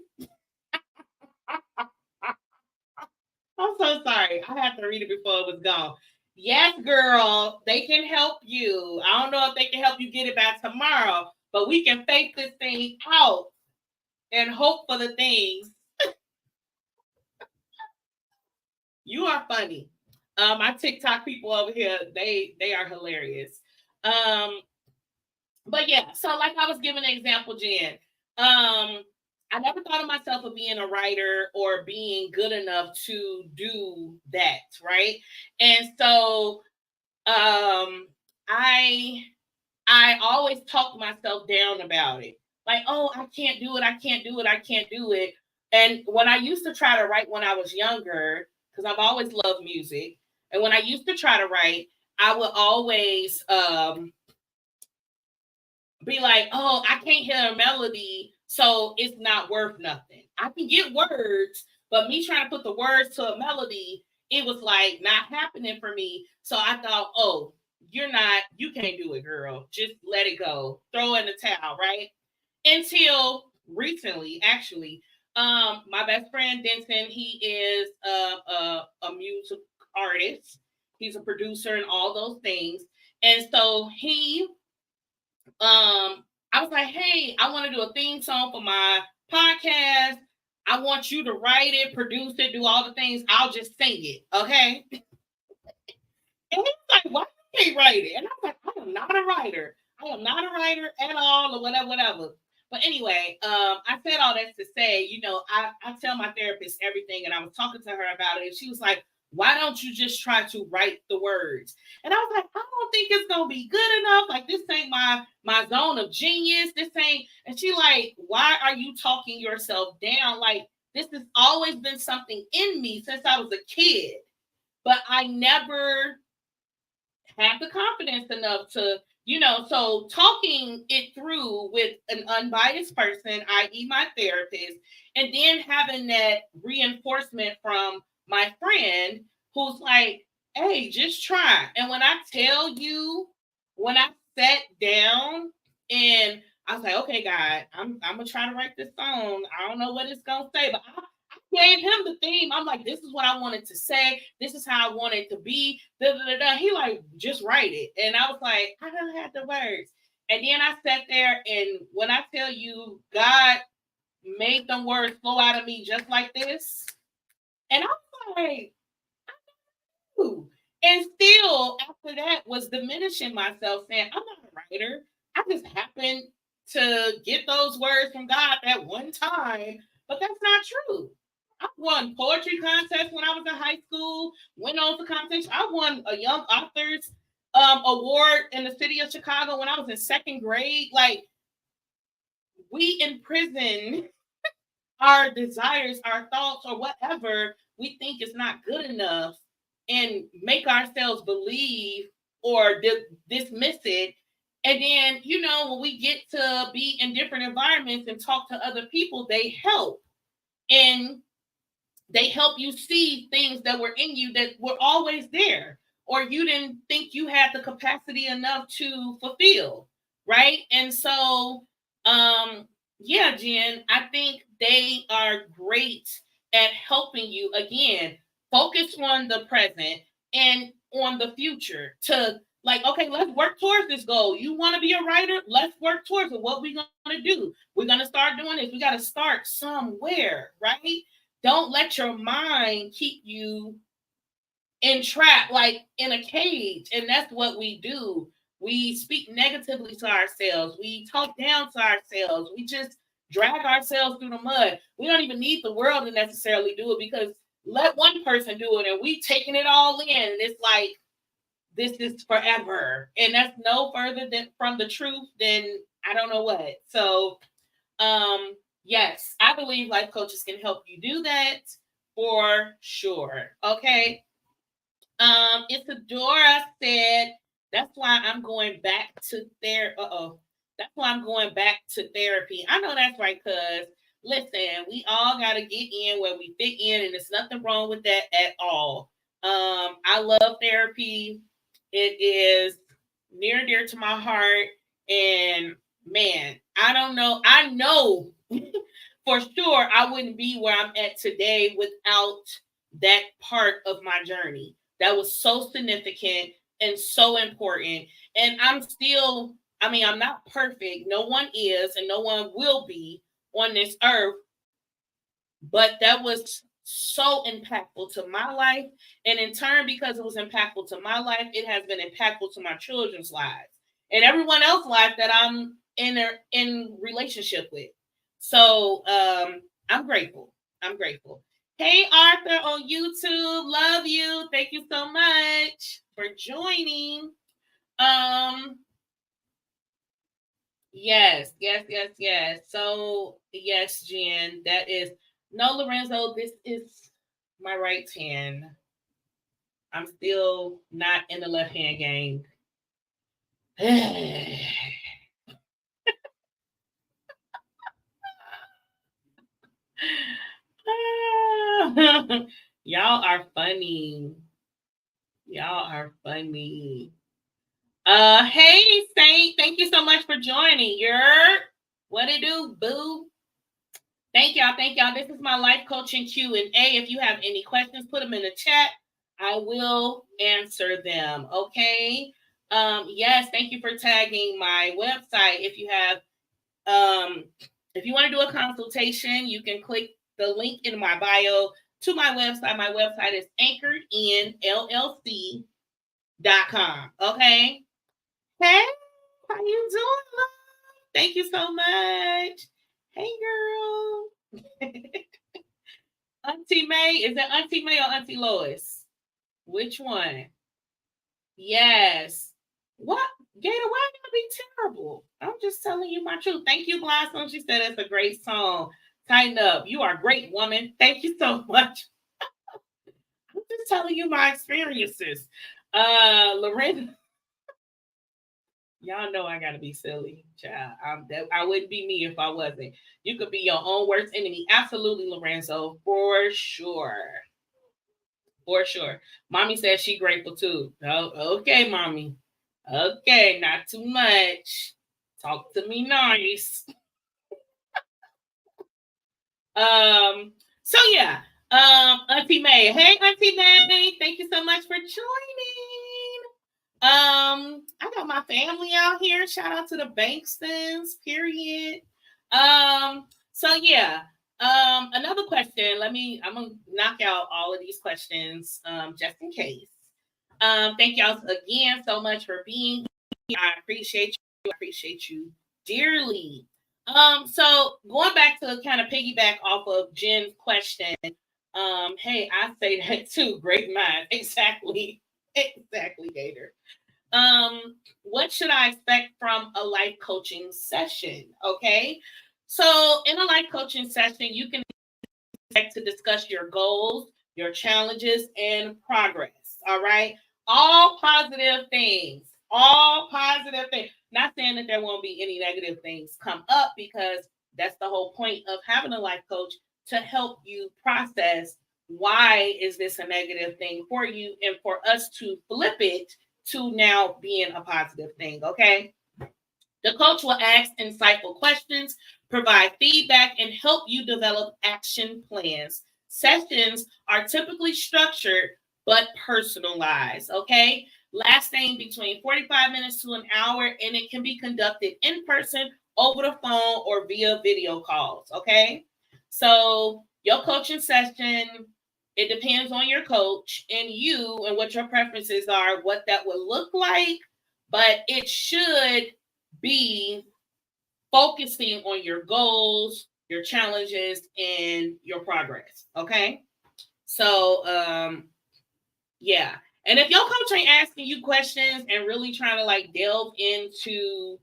I'm so sorry. I have to read it before it was gone. Yes, girl, they can help you. I don't know if they can help you get it by tomorrow, but we can fake this thing out and hope for the things. You are funny. My TikTok people over here, they are hilarious. Um, but yeah, so like I was giving an example, Jen. I never thought of myself of being a writer or being good enough to do that, right? And so I always talked myself down about it. Like, oh, I can't do it, I can't do it, I can't do it. And when I used to try to write when I was younger, because I've always loved music, and when I used to try to write, I would always be like, oh, I can't hear a melody, so it's not worth nothing. I can get words, but me trying to put the words to a melody, it was like not happening for me. So I thought, oh, you can't do it, girl. Just let it go. Throw in the towel, right? Until recently, actually. My best friend Denson, he is a music artist. He's a producer and all those things. And so I was like, hey, I want to do a theme song for my podcast. I want you to write it, produce it, do all the things. I'll just sing it. Okay. And he was like, why you can't write it? And I was like, I am not a writer. I am not a writer at all, or whatever, whatever. But anyway, I said all that to say, I tell my therapist everything, and I was talking to her about it, and she was like, why don't you just try to write the words? And I was like, I don't think it's gonna be good enough. Like, this ain't my zone of genius. This ain't. And she like, why are you talking yourself down? Like, this has always been something in me since I was a kid, but I never have the confidence enough to, so talking it through with an unbiased person, i.e., my therapist, and then having that reinforcement from my friend who's like, hey, just try. And when I tell you, when I sat down and I was like, okay, God, I'm gonna try to write this song. I don't know what it's gonna say, but I gave him the theme. I'm like, this is what I wanted to say. This is how I want it to be. Da, da, da, da. He like, just write it. And I was like, I don't have the words. And then I sat there, and when I tell you, God made them words flow out of me just like this. And I was like, ooh. And still after that was diminishing myself, saying, I'm not a writer. I just happened to get those words from God at one time, but that's not true. I won poetry contests when I was in high school, went on to competition. I won a young authors award in the city of Chicago when I was in second grade. Like, we imprison our desires, our thoughts, or whatever we think is not good enough, and make ourselves believe or dismiss it. And then, when we get to be in different environments and talk to other people, they help. And they help you see things that were in you that were always there, or you didn't think you had the capacity enough to fulfill. Right. And so, yeah, Jen, I think they are great at helping you again focus on the present and on the future to like, okay, let's work towards this goal. You want to be a writer? Let's work towards it. What we going to do? We're going to start doing this. We got to start somewhere, right? Don't let your mind keep you entrapped, like in a cage. And that's what we do. We speak negatively to ourselves. We talk down to ourselves. We just drag ourselves through the mud. We don't even need the world to necessarily do it, because let one person do it and we taking it all in. And it's like, this is forever. And that's no further than from the truth than I don't know what. So, yes, I believe life coaches can help you do that for sure. Okay. Isadora said, that's why I'm going back to That's why I'm going back to therapy. I know that's right, cuz listen, we all gotta get in where we fit in, and there's nothing wrong with that at all. I love therapy. It is near and dear to my heart. And man, I don't know. I know for sure I wouldn't be where I'm at today without that part of my journey. That was so significant and so important. And I'm not perfect. No one is, and no one will be on this earth. But that was so impactful to my life. And in turn, because it was impactful to my life, it has been impactful to my children's lives and everyone else's life that I'm in relationship with. So I'm grateful. I'm grateful. Hey, Arthur on YouTube. Love you. Thank you so much for joining. Yes. So, yes, Jen, that is no, Lorenzo, this is my right hand. I'm still not in the left hand game. Y'all are funny. Y'all are funny. Hey, Saint, thank you so much for joining. What it do, boo? Thank y'all. This is my life coaching Q&A. If you have any questions, put them in the chat. I will answer them. Okay. Yes, thank you for tagging my website. If you have, if you want to do a consultation, you can click the link in my bio to my website. My website is anchoredinllc.com. Okay. Hey, how you doing, love? Thank you so much. Hey, girl. Auntie May, is it Auntie May or Auntie Lois? Which one? Yes. What? Gator, why gonna be terrible? I'm just telling you my truth. Thank you, Blossom. She said it's a great song. Tighten up. You are a great woman. Thank you so much. I'm just telling you my experiences. Lorinda. Y'all know I gotta be silly, child. I wouldn't be me if I wasn't. You could be your own worst enemy. Absolutely, Lorenzo, for sure. For sure. Mommy says she grateful too. Oh, okay, mommy. Okay, not too much. Talk to me nice. So yeah. Auntie May. Hey, Auntie May. Thank you so much for joining. I got my family out here. Shout out to the Bankstons, period. So yeah. Another question. I'm gonna knock out all of these questions just in case. Thank y'all again so much for being here. I appreciate you. I appreciate you dearly. So going back to kind of piggyback off of Jen's question. Hey, I say that too. Great mind. Exactly. Exactly, Gator. What should I expect from a life coaching session? Okay. So in a life coaching session, you can expect to discuss your goals, your challenges, and progress. All right. All positive things. All positive things. Not saying that there won't be any negative things come up, because that's the whole point of having a life coach, to help you process why is this a negative thing for you, and for us to flip it to now being a positive thing. Okay. The coach will ask insightful questions, provide feedback, and help you develop action plans. Sessions are typically structured but personalized, okay? Lasting between 45 minutes to an hour, and it can be conducted in person, over the phone, or via video calls, okay? So your coaching session, it depends on your coach and you and what your preferences are, what that would look like, but it should be focusing on your goals, your challenges, and your progress. Okay. So, yeah. And if your coach ain't asking you questions and really trying to like delve into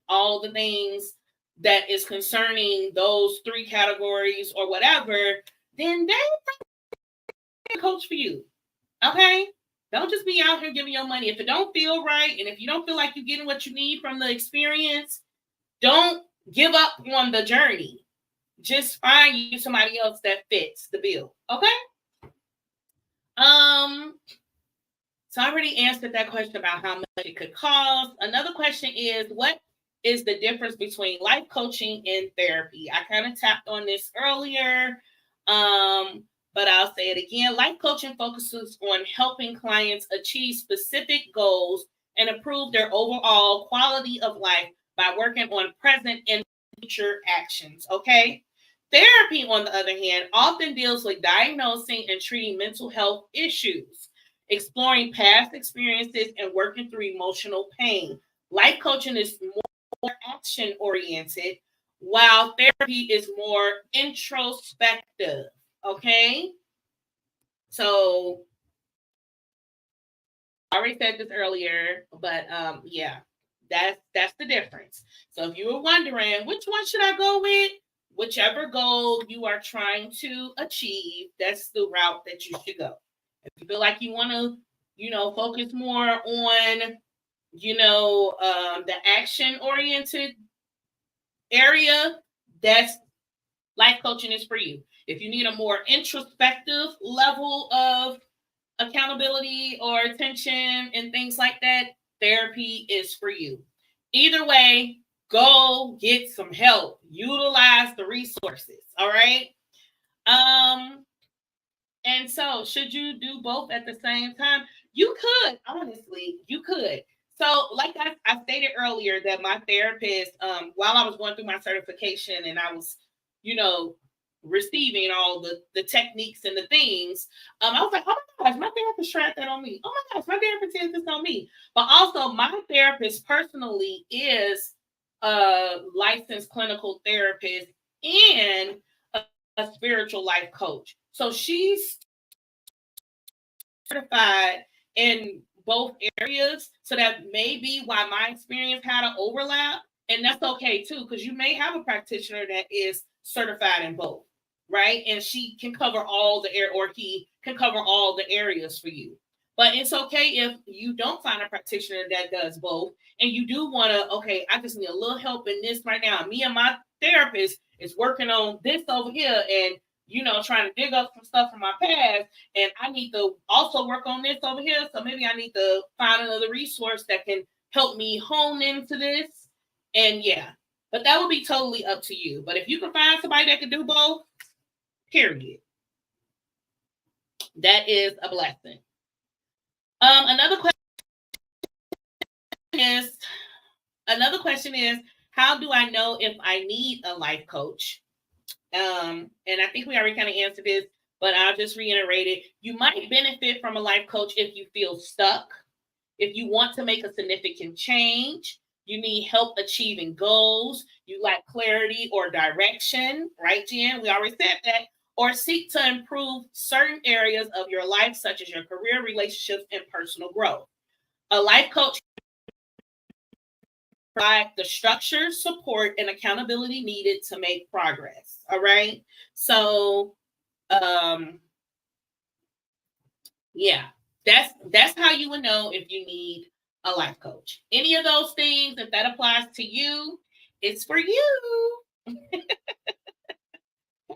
all the things that is concerning those three categories or whatever, then they ain't a coach for you. Okay. Don't just be out here giving your money. If it don't feel right, and if you don't feel like you're getting what you need from the experience, don't give up on the journey. Just find you somebody else that fits the bill. Okay. So I already answered that question about how much it could cost. Another question is, what is the difference between life coaching and therapy? I kind of tapped on this earlier. But I'll say it again. Life coaching focuses on helping clients achieve specific goals and improve their overall quality of life by working on present and future actions. Okay. Therapy, on the other hand, often deals with diagnosing and treating mental health issues, exploring past experiences, and working through emotional pain. Life coaching is more action oriented, while therapy is more introspective. Okay. So I already said this earlier, but yeah, that's the difference. So if you were wondering which one should I go with, whichever goal you are trying to achieve, that's the route that you should go. If you feel like you want to, focus more on, the action oriented area, that's life coaching is for you. If you need a more introspective level of accountability or attention and things like that, therapy is for you. Either way, go get some help. Utilize the resources. All right. And so should you do both at the same time? You could, honestly, you could. So, like I stated earlier, that my therapist, while I was going through my certification and I was, you know, receiving all the techniques and the things, I was like, oh my gosh, my therapist tried that on me. Oh my gosh, my therapist did this on me. But also, my therapist personally is a licensed clinical therapist and a spiritual life coach. So she's certified in both areas. So that may be why my experience had an overlap. And that's okay too, because you may have a practitioner that is certified in both, right? And she can cover all the air, or he can cover all the areas for you. But it's okay if you don't find a practitioner that does both, and you do want to, okay, I just need a little help in this right now. Me and my therapist is working on this over here, and trying to dig up some stuff from my past, and I need to also work on this over here. So maybe I need to find another resource that can help me hone into this. And yeah, but that would be totally up to you. But if you can find somebody that can do both, period, that is a blessing. Another question is, how do I know if I need a life coach? And I think we already kind of answered this, but I'll just reiterate it. You might benefit from a life coach if you feel stuck, if you want to make a significant change, you need help achieving goals, you lack clarity or direction, right, Jen? We already said that. Or seek to improve certain areas of your life, such as your career, relationships, and personal growth. A life coach provide the structure, support, and accountability needed to make progress. All right. So, yeah, that's how you would know if you need a life coach. Any of those things, if that applies to you, it's for you.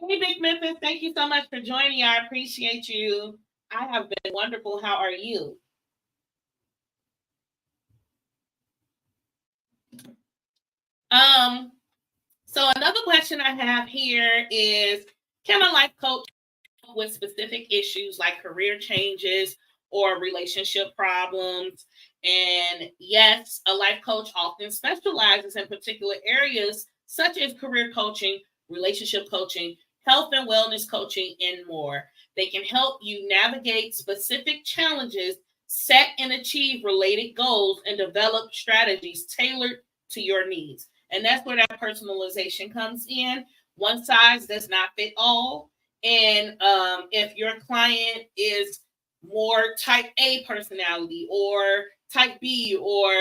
Hey, Big Memphis, thank you so much for joining. I appreciate you. I have been wonderful. How are you? So another question I have here is, can a life coach help with specific issues like career changes or relationship problems? And yes, a life coach often specializes in particular areas such as career coaching, relationship coaching, health and wellness coaching, and more. They can help you navigate specific challenges, set and achieve related goals, and develop strategies tailored to your needs. And that's where that personalization comes in. One size does not fit all. And if your client is more type A personality, or type B, or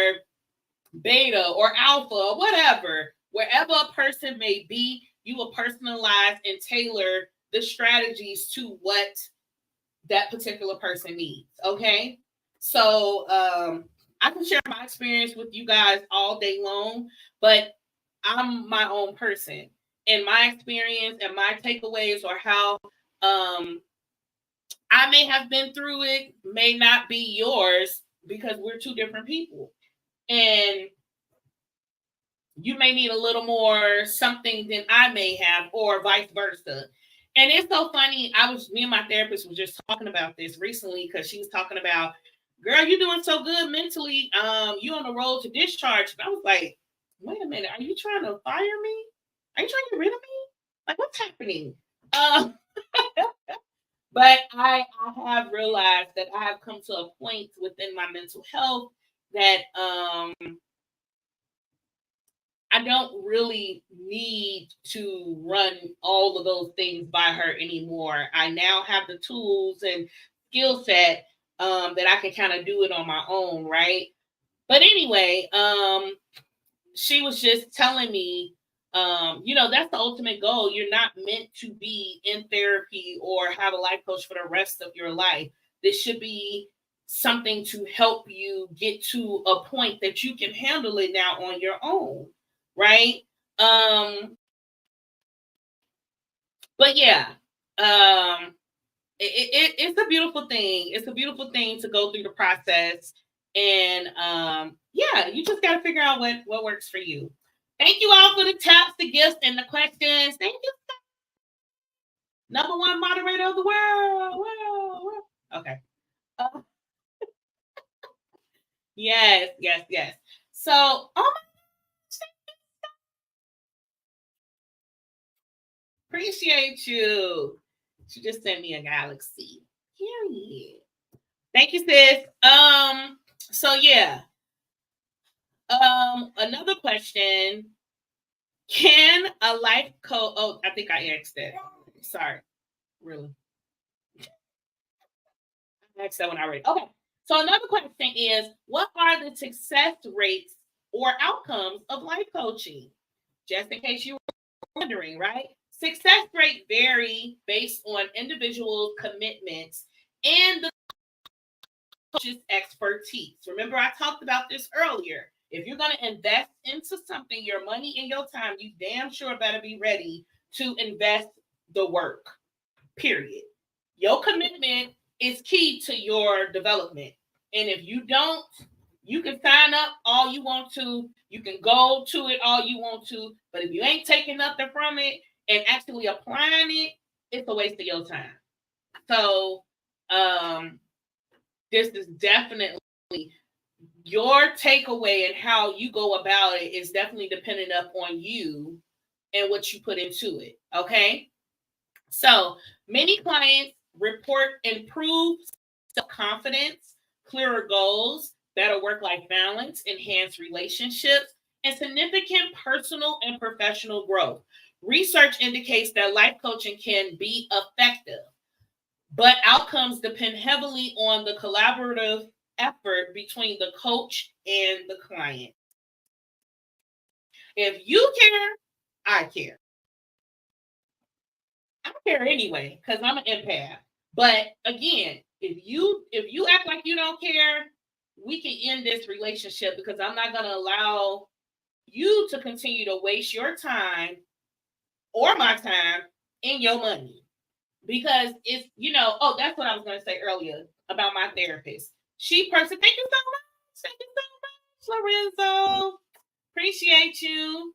beta, or alpha, or whatever, wherever a person may be, you will personalize and tailor the strategies to what that particular person needs. Okay. So I can share my experience with you guys all day long, but I'm my own person, and my experience and my takeaways, or how I may have been through it, may not be yours, because we're two different people. And you may need a little more something than I may have, or vice versa. And it's so funny. Me and my therapist was just talking about this recently, because she was talking about, girl, you're doing so good mentally. You on the road to discharge. And I was like, wait a minute, are you trying to fire me? Are you trying to get rid of me? Like, what's happening? But I have realized that I have come to a point within my mental health that I don't really need to run all of those things by her anymore. I now have the tools and skill set that I can kind of do it on my own, right? But anyway, she was just telling me, that's the ultimate goal. You're not meant to be in therapy or have a life coach for the rest of your life. This should be something to help you get to a point that you can handle it now on your own, right? But yeah, it's a beautiful thing. It's a beautiful thing to go through the process, and yeah, you just got to figure out what works for you. Thank you all for the taps, the gifts, and the questions. Thank you, number one moderator of the world. Okay. Yes. So, oh my gosh, Appreciate you. She just sent me a galaxy. Period. Thank you, sis. So yeah. Another question. Can a life coach? Oh, I think I asked that. Sorry. Really? I asked that one already. Okay. So another question is, what are the success rates or outcomes of life coaching? Just in case you were wondering, right? Success rate vary based on individual commitments and the coach's expertise. Remember, I talked about this earlier. If you're going to invest into something, your money and your time, you damn sure better be ready to invest the work, period. Your commitment is key to your development. And if you don't, you can sign up all you want to. You can go to it all you want to. But if you ain't taking nothing from it and actually applying it, it's a waste of your time. So, this is definitely your takeaway, and how you go about it is definitely dependent upon you and what you put into it. Okay. So many clients report improved self-confidence, clearer goals, better work-life balance, enhanced relationships, and significant personal and professional growth. Research indicates that life coaching can be effective, but outcomes depend heavily on the collaborative effort between the coach and the client. If you care, I care. I care anyway because I'm an empath. But again, if you act like you don't care, we can end this relationship, because I'm not going to allow you to continue to waste your time or my time and your money. Because it's, oh, that's what I was going to say earlier about my therapist. Thank you so much. Thank you so much, Lorenzo. Appreciate you.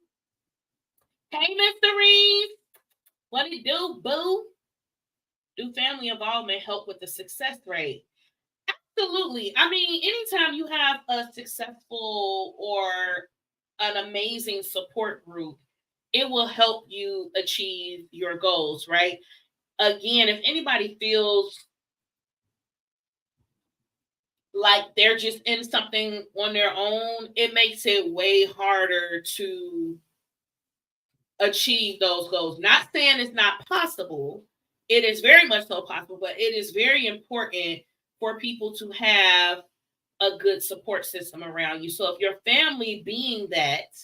Hey, Mr. Reed. What it do, boo? Do family involvement help with the success rate? Absolutely. I mean, anytime you have a successful or an amazing support group, it will help you achieve your goals, right? Again, if anybody feels like they're just in something on their own, it makes it way harder to achieve those goals. Not saying it's not possible. It is very much so possible, but it is very important for people to have a good support system around you. So if your family being that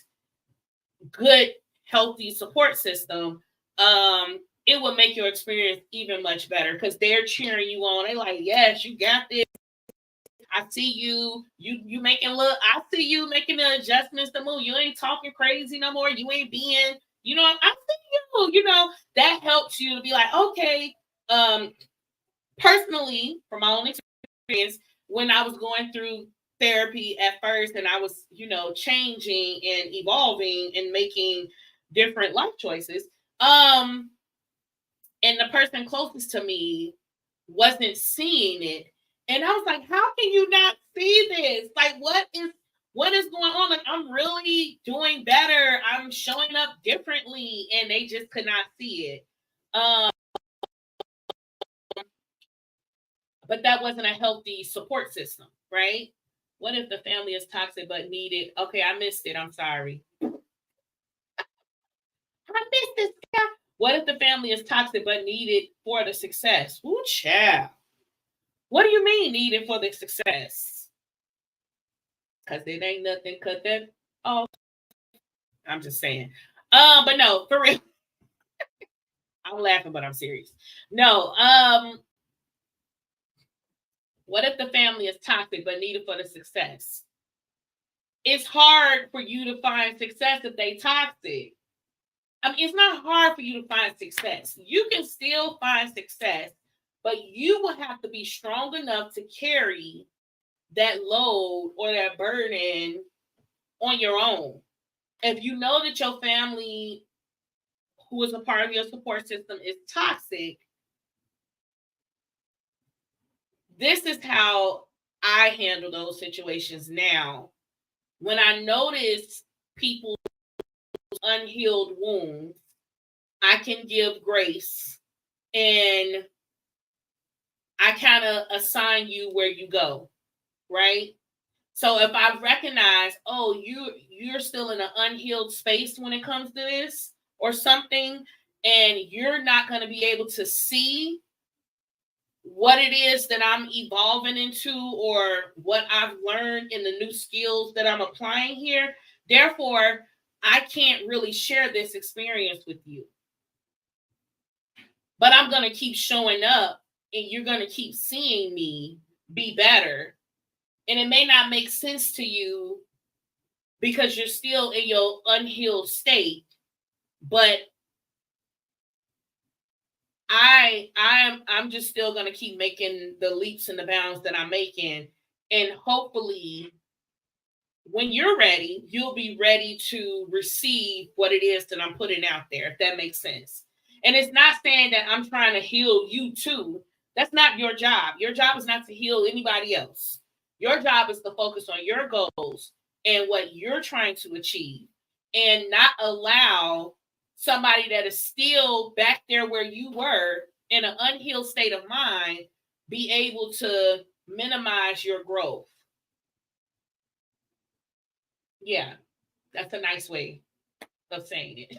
good, healthy support system, it will make your experience even much better, because they're cheering you on. They're like, yes, you got this. I see you. You making I see you making the adjustments to move. You ain't talking crazy no more. You ain't being, I see you. That helps you to be like, okay. Personally, from my own experience, when I was going through therapy at first, and I was, changing and evolving and making different life choices, and the person closest to me wasn't seeing it. And I was like, how can you not see this? Like, what is going on? Like, I'm really doing better. I'm showing up differently. And they just could not see it. But that wasn't a healthy support system, right? What if the family is toxic but needed? Okay, I missed it. I'm sorry. I missed this. What if the family is toxic but needed for the success? Ooh, child. What do you mean needed for the success? Because it ain't nothing cut that off. I'm just saying. But no, for real. I'm laughing, but I'm serious. No. What if the family is toxic but needed for the success? It's hard for you to find success if they toxic. I mean, it's not hard for you to find success. You can still find success, but you will have to be strong enough to carry that load or that burden on your own. If you know that your family, who is a part of your support system, is toxic, this is how I handle those situations now. When I notice people's unhealed wounds, I can give grace, and I kind of assign you where you go, right? So if I recognize, oh, you're still in an unhealed space when it comes to this or something, and you're not going to be able to see what it is that I'm evolving into or what I've learned in the new skills that I'm applying here. Therefore, I can't really share this experience with you. But I'm going to keep showing up, and you're going to keep seeing me be better. And it may not make sense to you because you're still in your unhealed state, but I'm just still gonna keep making the leaps and the bounds that I'm making, and hopefully, when you're ready, you'll be ready to receive what it is that I'm putting out there. If that makes sense. And it's not saying that I'm trying to heal you too. That's not your job. Your job is not to heal anybody else. Your job is to focus on your goals and what you're trying to achieve, and not allow somebody that is still back there where you were in an unhealed state of mind be able to minimize your growth. Yeah, that's a nice way of saying it.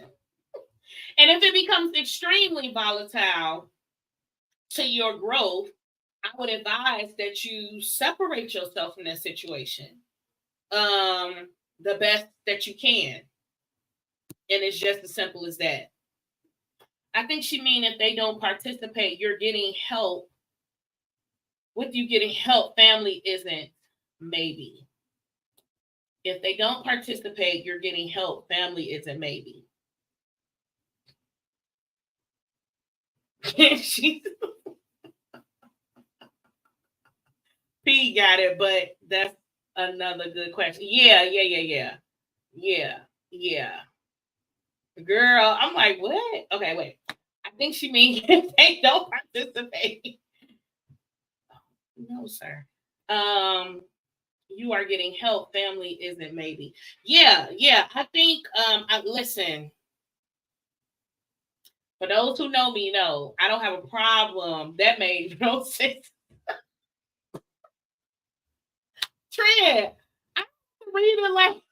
And if it becomes extremely volatile to your growth, I would advise that you separate yourself from that situation the best that you can. And it's just as simple as that. I think she mean if they don't participate, you're getting help. With you getting help, family isn't maybe. If they don't participate, you're getting help, family isn't maybe. She P got it, but that's another good question. Yeah. Girl, I'm like, what? Okay, wait. I think she means if they don't participate. No, sir. You are getting help. Family isn't maybe. Yeah. I think I listen. For those who know me, know I don't have a problem. That made no sense. Trent, I have to read it like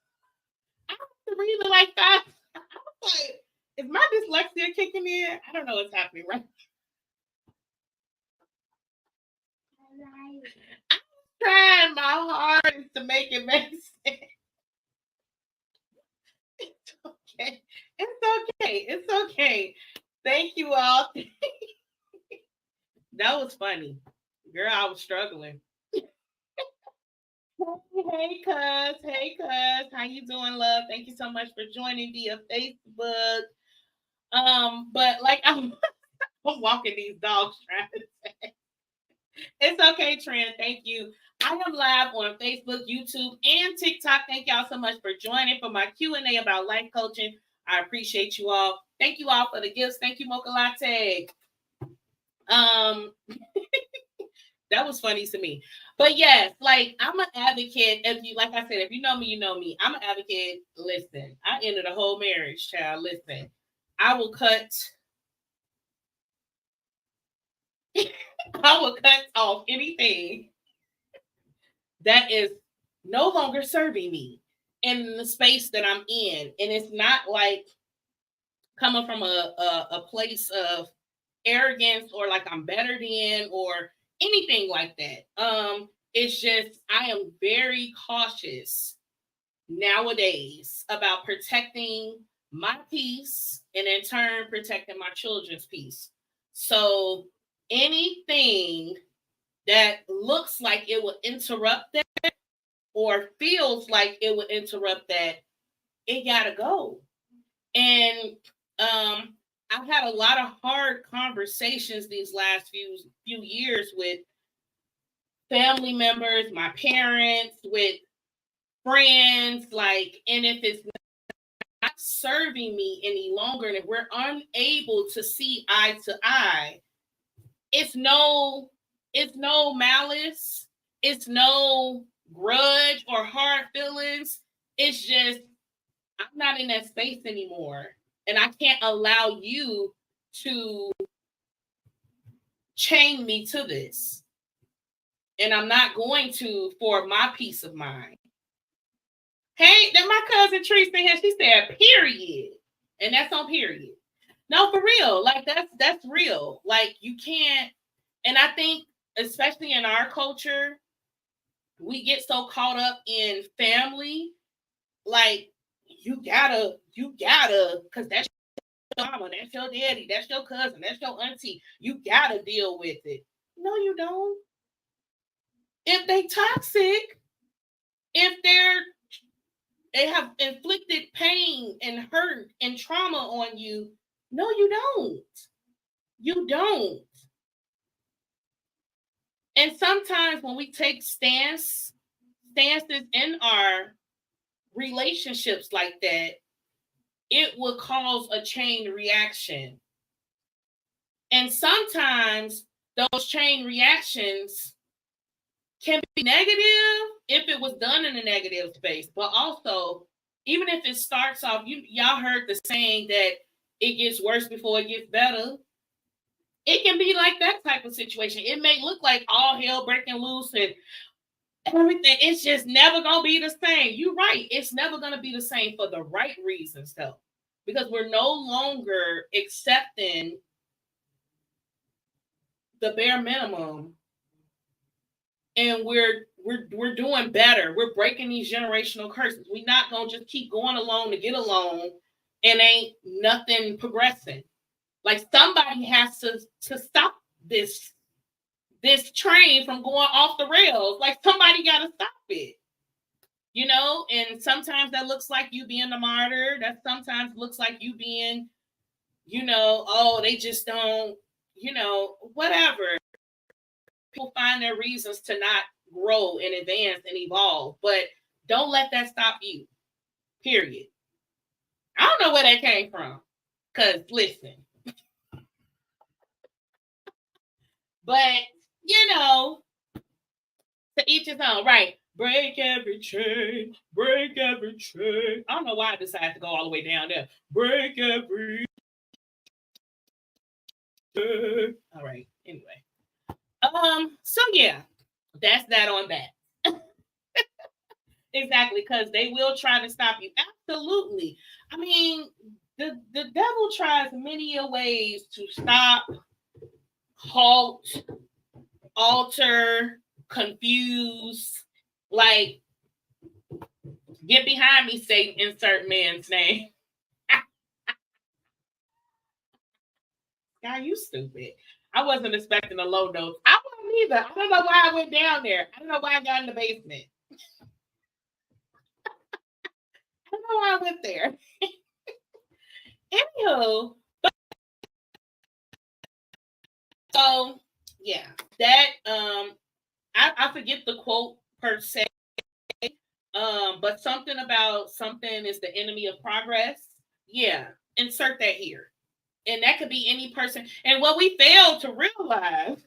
that. I was like, is my dyslexia kicking in? I don't know what's happening right. I'm trying my hardest to make it make sense. It's okay. It's okay. Thank you all. That was funny. Girl, I was struggling. Hey, cuz. How you doing, love? Thank you so much for joining via Facebook. But like I'm walking these dogs trying to say. It's okay, Trent. Thank you. I am live on Facebook, YouTube, and TikTok. Thank y'all so much for joining for my Q&A about life coaching. I appreciate you all. Thank you all for the gifts. Thank you, Mocha Latte. That was funny to me. But yes, like I'm an advocate. If you, like I said, if you know me, you know me. I'm an advocate. Listen, I ended a whole marriage, child. Listen, I will cut. I will cut off anything that is no longer serving me in the space that I'm in, and it's not like coming from a place of arrogance or like I'm better than or anything like that. It's just I am very cautious nowadays about protecting my peace and in turn protecting my children's peace. So anything that looks like it will interrupt that or feels like it would interrupt that, it gotta go. And I've had a lot of hard conversations these last few years with family members, my parents, with friends, like, and if it's not serving me any longer, and if we're unable to see eye to eye, it's no malice, it's no grudge or hard feelings. It's just I'm not in that space anymore. And I can't allow you to chain me to this. And I'm not going to for my peace of mind. Hey, then my cousin Teresa here, she said, period. And that's on period. No, for real. Like that's real. Like you can't, and I think especially in our culture, we get so caught up in family, like you gotta, because that's your mama, that's your daddy, that's your cousin, that's your auntie. You gotta deal with it. No, you don't. If they toxic, if they have inflicted pain and hurt and trauma on you, no, you don't. You don't. And sometimes when we take stances in our relationships like that, it will cause a chain reaction. And sometimes those chain reactions can be negative if it was done in a negative space, but also even if it starts off, y'all heard the saying that it gets worse before it gets better. It can be like that type of situation. It may look like all hell breaking loose and everything. It's just never gonna be the same. You're right. It's never gonna be the same for the right reasons, though, because we're no longer accepting the bare minimum, and we're doing better. We're breaking these generational curses. We're not gonna just keep going along to get along and ain't nothing progressing. Like somebody has to stop this train from going off the rails. Like somebody got to stop it, and sometimes that looks like you being the martyr. That sometimes looks like you being, oh, they just don't, whatever. People find their reasons to not grow and advance and evolve, but don't let that stop you, period. I don't know where that came from, because listen, but to each his own, right? Break every chain, break every chain. I don't know why I decided to go all the way down there. Break every chain. All right. Anyway. So yeah, that's that on that. Exactly, because they will try to stop you. Absolutely. I mean, the devil tries many ways to stop, halt, alter, confuse, like, get behind me, Satan, insert man's name. God, you stupid. I wasn't expecting a low note. I wasn't either. I don't know why I went down there. I don't know why I got in the basement. I don't know why I went there. Anywho, so yeah, that I forget the quote per se, but something about something is the enemy of progress. Yeah, insert that here. And that could be any person. And what we fail to realize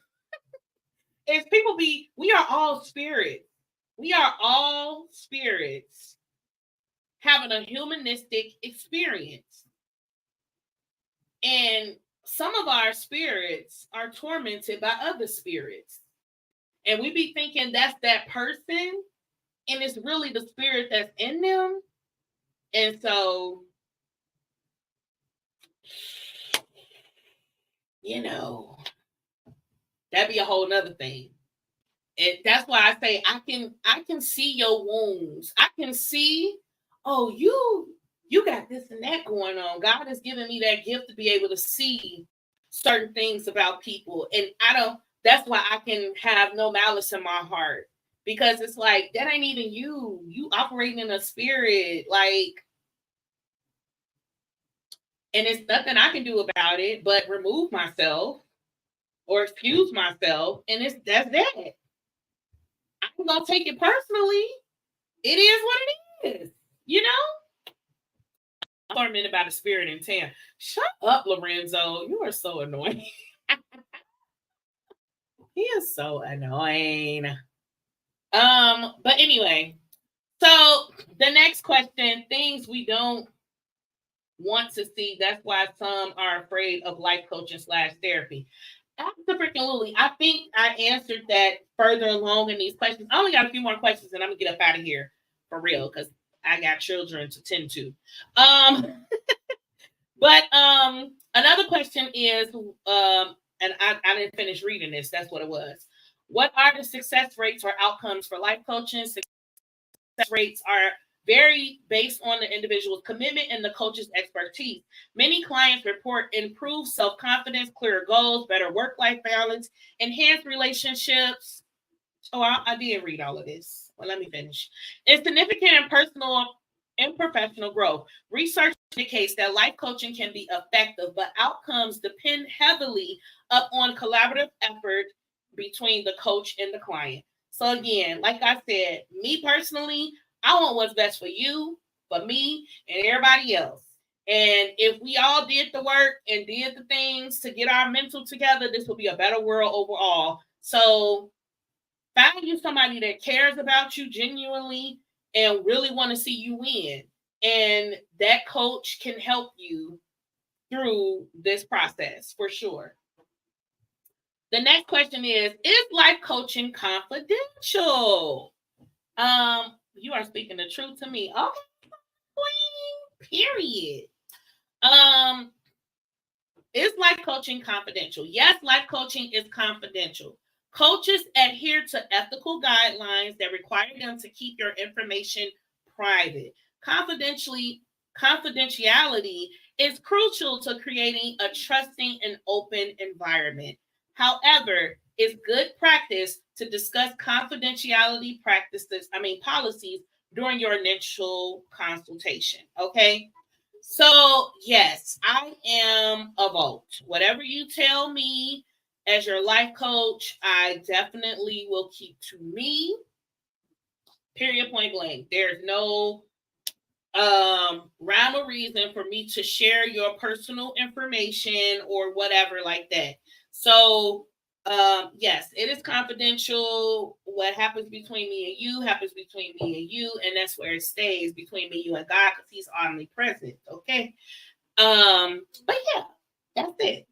is we are all spirits. We are all spirits having a humanistic experience. And some of our spirits are tormented by other spirits. And we be thinking that's that person, and it's really the spirit that's in them. And so, that'd be a whole nother thing. And that's why I say I can see your wounds. I can see, oh, you got this and that going on. God has given me that gift to be able to see certain things about people. And that's why I can have no malice in my heart, because it's like, that ain't even you operating in a spirit, like, and it's nothing I can do about it but remove myself or excuse myself. And that's that. I'm gonna take it personally. It is what it is, I'm tormented by the spirit in town. Shut up, Lorenzo. You are so annoying. He is so annoying. But anyway, so the next question: things we don't want to see. That's why some are afraid of life coaching / therapy. Absolutely. I think I answered that further along in these questions. I only got a few more questions and I'm gonna get up out of here for real because I got children to tend to. But another question is, and I didn't finish reading this. That's what it was. What are the success rates or outcomes for life coaching? Success rates are vary based on the individual's commitment and the coach's expertise. Many clients report improved self-confidence, clearer goals, better work-life balance, enhanced relationships. Oh, I did read all of this. Well, let me finish. It's significant in personal and professional growth. Research indicates that life coaching can be effective, but outcomes depend heavily upon collaborative effort between the coach and the client. So again, like I said, me personally, I want what's best for you, for me, and everybody else. And if we all did the work and did the things to get our mental together, this will be a better world overall. So find you somebody that cares about you genuinely and really want to see you win. And that coach can help you through this process for sure. The next question is life coaching confidential? You are speaking the truth to me. Okay, queen, period. Is life coaching confidential? Yes, life coaching is confidential. Coaches adhere to ethical guidelines that require them to keep your information private. Confidentiality is crucial to creating a trusting and open environment. However, it's good practice to discuss confidentiality policies during your initial consultation. Okay. So, yes, I am a vote. Whatever you tell me as your life coach, I definitely will keep to me. Period, point blank. There's no rhyme or reason for me to share your personal information or whatever like that. So, yes, it is confidential. What happens between me and you happens between me and you, and that's where it stays between me, you, and God, because He's omnipresent. Okay. But yeah, that's it.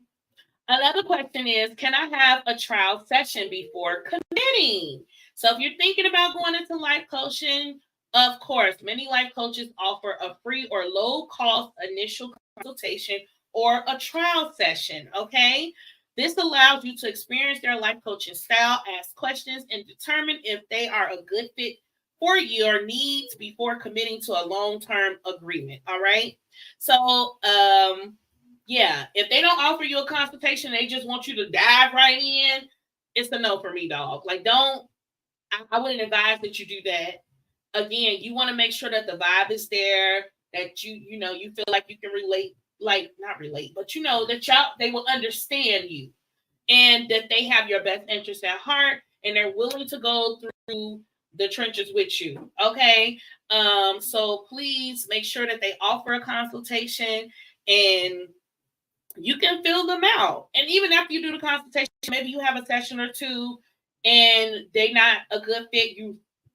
Another question is, can I have a trial session before committing? So if you're thinking about going into life coaching, of course, many life coaches offer a free or low cost initial consultation or a trial session. Okay. This allows you to experience their life coaching style, ask questions, and determine if they are a good fit for your needs before committing to a long-term agreement. All right. So, yeah, if they don't offer you a consultation, they just want you to dive right in. It's a no for me, dog. Like, don't. I wouldn't advise that you do that. Again, you want to make sure that the vibe is there, that you feel like you can relate, like not relate, but that they will understand you, and that they have your best interest at heart, and they're willing to go through the trenches with you. Okay. So please make sure that they offer a consultation and you can fill them out. And even after you do the consultation, maybe you have a session or two and they not a good fit,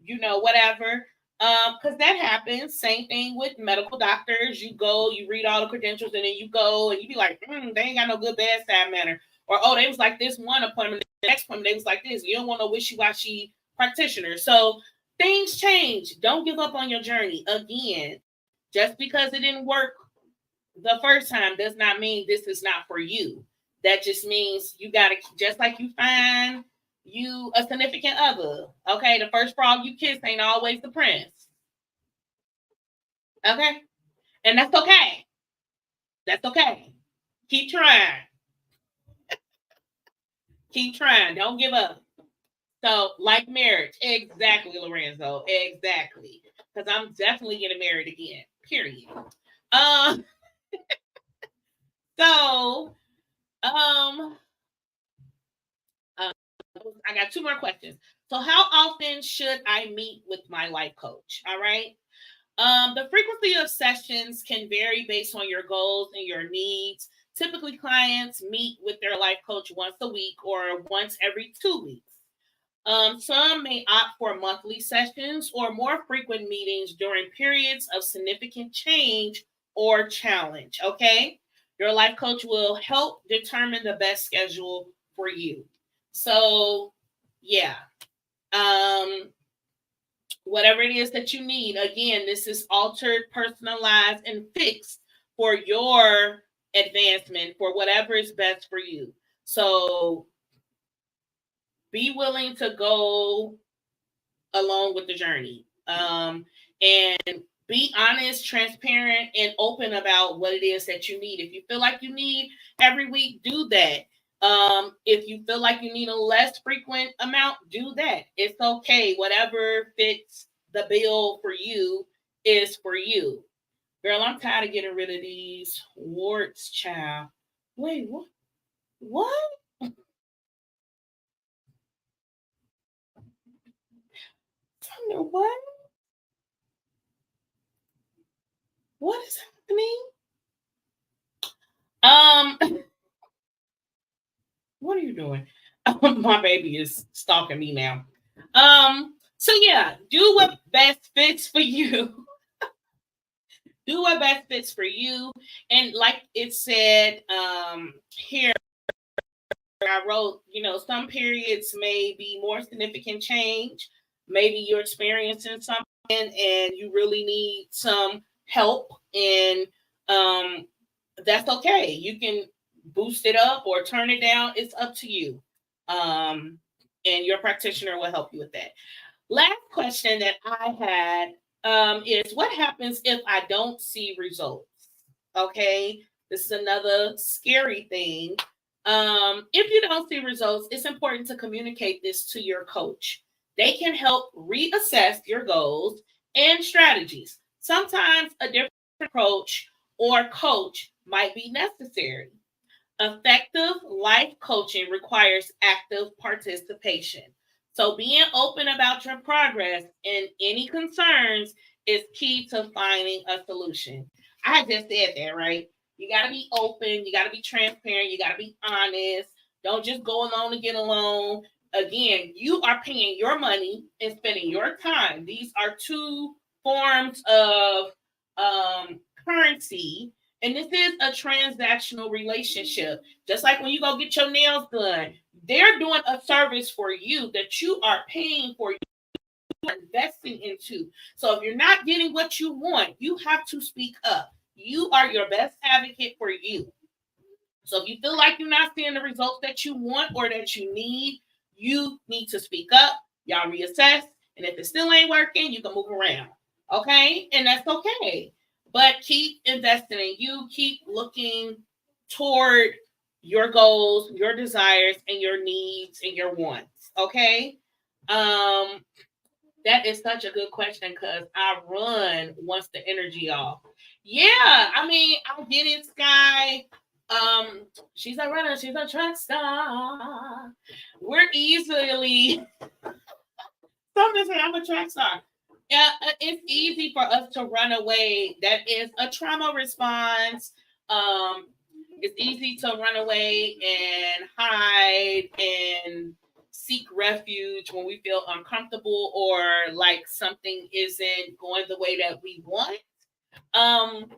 whatever. Because that happens. Same thing with medical doctors. You go, you read all the credentials, and then you go and you be like, they ain't got no good bedside manner. Or, oh, they was like this one appointment, the next appointment, they was like this. You don't want no wishy-washy practitioner. So things change. Don't give up on your journey. Again, just because it didn't work the first time does not mean this is not for you. That just means you got to, just like you find you a significant other. Okay, the first frog you kiss ain't always the prince. Okay, and that's okay. That's okay. Keep trying. Keep trying. Don't give up. So, like marriage, exactly, Lorenzo, exactly. Because I'm definitely getting married again. Period. Um. So, I got two more questions. So, how often should I meet with my life coach? All right. The frequency of sessions can vary based on your goals and your needs. Typically, clients meet with their life coach once a week or once every 2 weeks. Some may opt for monthly sessions or more frequent meetings during periods of significant change or challenge. Okay. Your life coach will help determine the best schedule for you. So, yeah. Um, Whatever it is that you need, again, this is altered, personalized, and fixed for your advancement, for whatever is best for you. So be willing to go along with the journey. And be honest, transparent, and open about what it is that you need. If you feel like you need every week, do that. If you feel like you need a less frequent amount, do that. It's okay. Whatever fits the bill for you is for you. Girl, I'm tired of getting rid of these warts, child. Wait, what? What? What? What is happening? What are you doing? My baby is stalking me now. So yeah, do what best fits for you. Do what best fits for you. And like it said, here I wrote, some periods may be more significant change. Maybe you're experiencing something and you really need some help, and that's okay. You can boost it up or turn it down. It's up to you. And your practitioner will help you with that. Last question that I had is, what happens if I don't see results? Okay, this is another scary thing. If you don't see results, it's important to communicate this to your coach. They can help reassess your goals and strategies. Sometimes a different approach or coach might be necessary. Effective life coaching requires active participation. So, being open about your progress and any concerns is key to finding a solution. I just said that, right? You got to be open, you got to be transparent, you got to be honest. Don't just go along to get along. Again, you are paying your money and spending your time. These are two forms of currency, and this is a transactional relationship. Just like when you go get your nails done, they're doing a service for you that you are paying for, you are investing into. So if you're not getting what you want, you have to speak up. You are your best advocate for you. So if you feel like you're not seeing the results that you want or that you need to speak up. Y'all reassess. And if it still ain't working, you can move around. Okay? And that's okay. But keep investing in you. Keep looking toward your goals, your desires, and your needs and your wants. Okay? Um, that is such a good question because I run once the energy off. Yeah, I mean, I get it, Sky. She's a runner, she's a track star. We're easily some say I'm a track star. Yeah, it's easy for us to run away. That is a trauma response. It's easy to run away and hide and seek refuge when we feel uncomfortable or like something isn't going the way that we want. Um,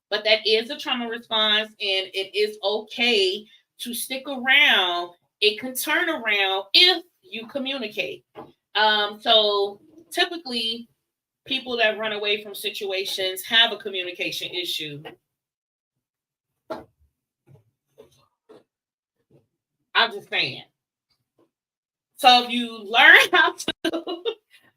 but that is a trauma response, and it is okay to stick around. It can turn around if you communicate. So typically, people that run away from situations have a communication issue. I'm just saying. So if you learn how to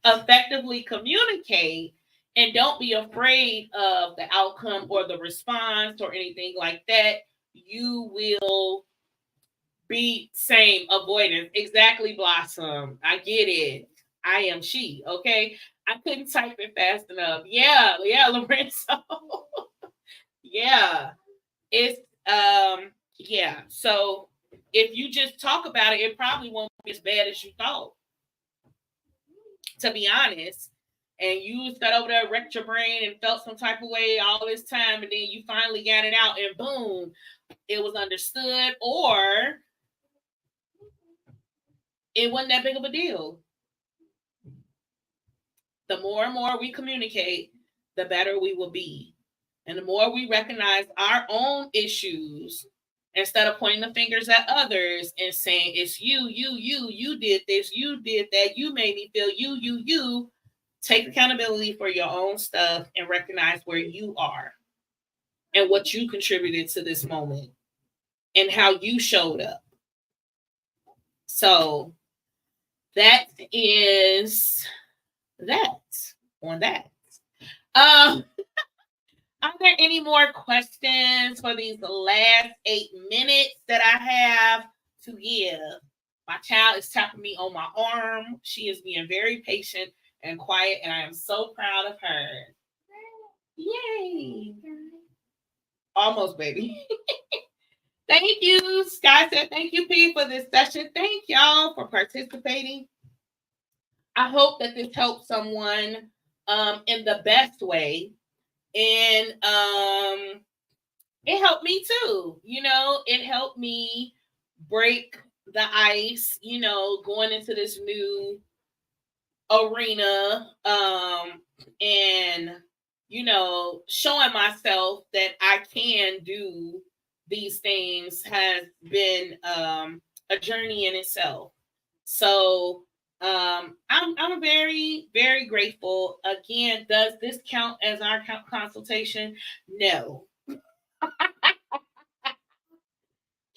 effectively communicate and don't be afraid of the outcome or the response or anything like that, you will be same avoidance. Exactly, Blossom. I get it. I am she. Okay. I couldn't type it fast enough. Yeah, Lorenzo. Yeah. It's yeah. So if you just talk about it, it probably won't be as bad as you thought, to be honest. And you sat over there, wrecked your brain, and felt some type of way all this time, and then you finally got it out, and boom, it was understood, or it wasn't that big of a deal. The more and more we communicate, the better we will be. And the more we recognize our own issues, instead of pointing the fingers at others and saying, it's you did this, you did that, you made me feel you, take accountability for your own stuff and recognize where you are and what you contributed to this moment and how you showed up. So that is that on that. Are there any more questions for these last 8 minutes that I have to give? My child is tapping me on my arm. She is being very patient and quiet, and I am so proud of her. Yay. Almost, baby. Thank you. Sky said, thank you, P, for this session. Thank y'all for participating. I hope that this helps someone in the best way. And it helped me too. It helped me break the ice, going into this new arena, and showing myself that I can do these things has been a journey in itself. So I'm very, very grateful. Again, does this count as our consultation? No.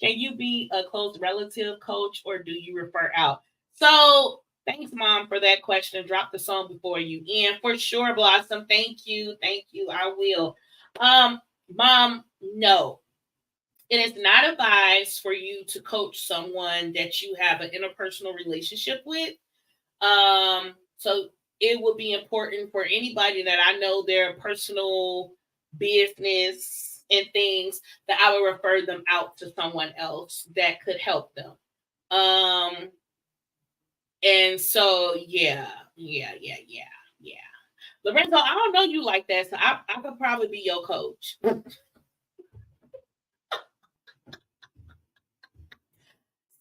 Can you be a close relative, coach, or do you refer out? So thanks, Mom, for that question. Drop the song before you end. For sure, Blossom. Thank you. Thank you. I will. Mom, no. It is not advised for you to coach someone that you have an interpersonal relationship with. So it would be important for anybody that I know their personal business and things that I would refer them out to someone else that could help them. And so, yeah. Lorenzo, I don't know you like that, so I could probably be your coach.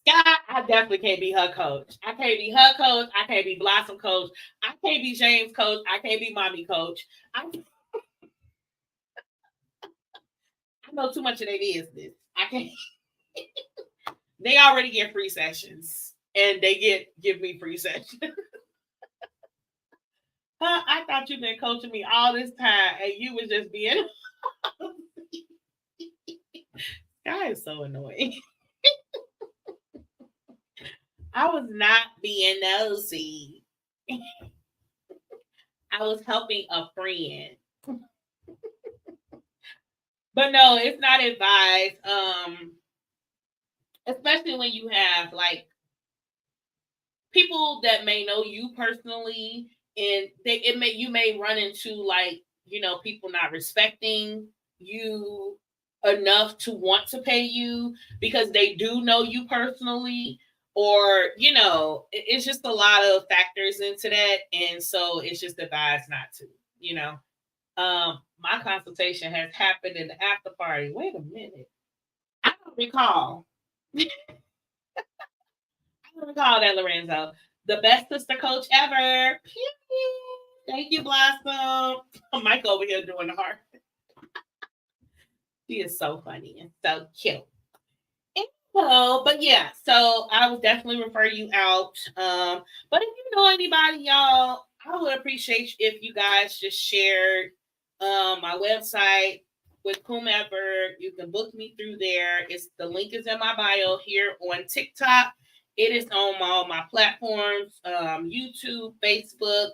I definitely can't be her coach. I can't be her coach. I can't be Blossom coach. I can't be James coach. I can't be Mommy coach. I know too much of their business. I can't. They already get free sessions, and they give me free sessions. I thought you've been coaching me all this time, and you was just being. Guy is so annoying. I was not being nosy. I was helping a friend. But no, it's not advised. Especially when you have like people that may know you personally, and you may run into like, people not respecting you enough to want to pay you because they do know you personally, or it's just a lot of factors into that, and so it's just advised not to. My consultation has happened in the after party. Wait a minute, I don't recall. I don't recall that, Lorenzo. The best sister coach ever. Thank you, Blossom. Mike over here doing the heart. She is so funny and so cute. But yeah, so I would definitely refer you out. But if you know anybody, y'all, I would appreciate if you guys just shared my website with whomever. You can book me through there. The link is in my bio here on TikTok. It is on all my platforms, YouTube, Facebook,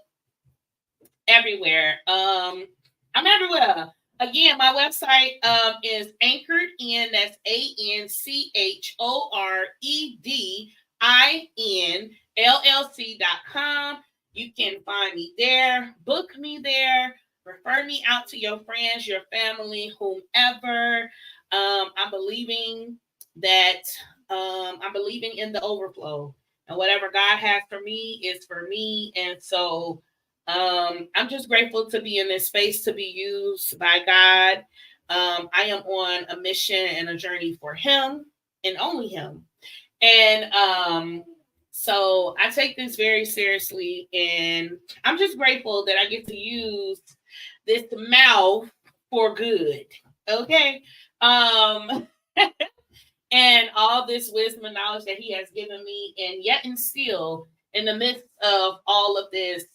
everywhere. I'm everywhere. Again, my website is anchored in, that's AnchoredInLLC.com. You can find me there, book me there, refer me out to your friends, your family, whomever. I'm believing in the overflow, and whatever God has for me is for me. And so I'm just grateful to be in this space, to be used by God. I am on a mission and a journey for Him and only Him. And so I take this very seriously, and I'm just grateful that I get to use this mouth for good. Okay. And all this wisdom and knowledge that he has given me, and yet and still in the midst of all of this,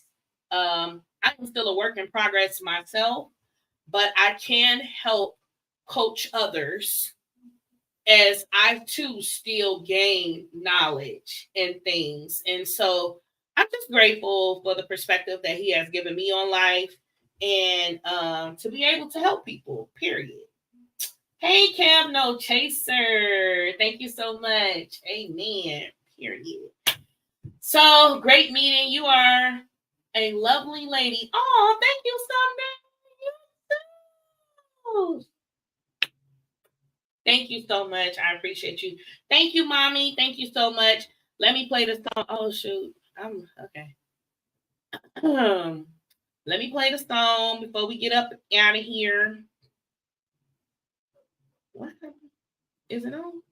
I'm still a work in progress myself, but I can help coach others as I too still gain knowledge and things. And so I'm just grateful for the perspective that he has given me on life, and to be able to help people, period. Hey, Cam No Chaser. Thank you so much. Amen. Period. So great meeting. You are a lovely lady. Oh, thank you so much. Thank you so much. I appreciate you. Thank you, mommy. Thank you so much. Let me play the song. Oh, shoot. I'm okay. Let me play the song before we get up out of here. What is it on?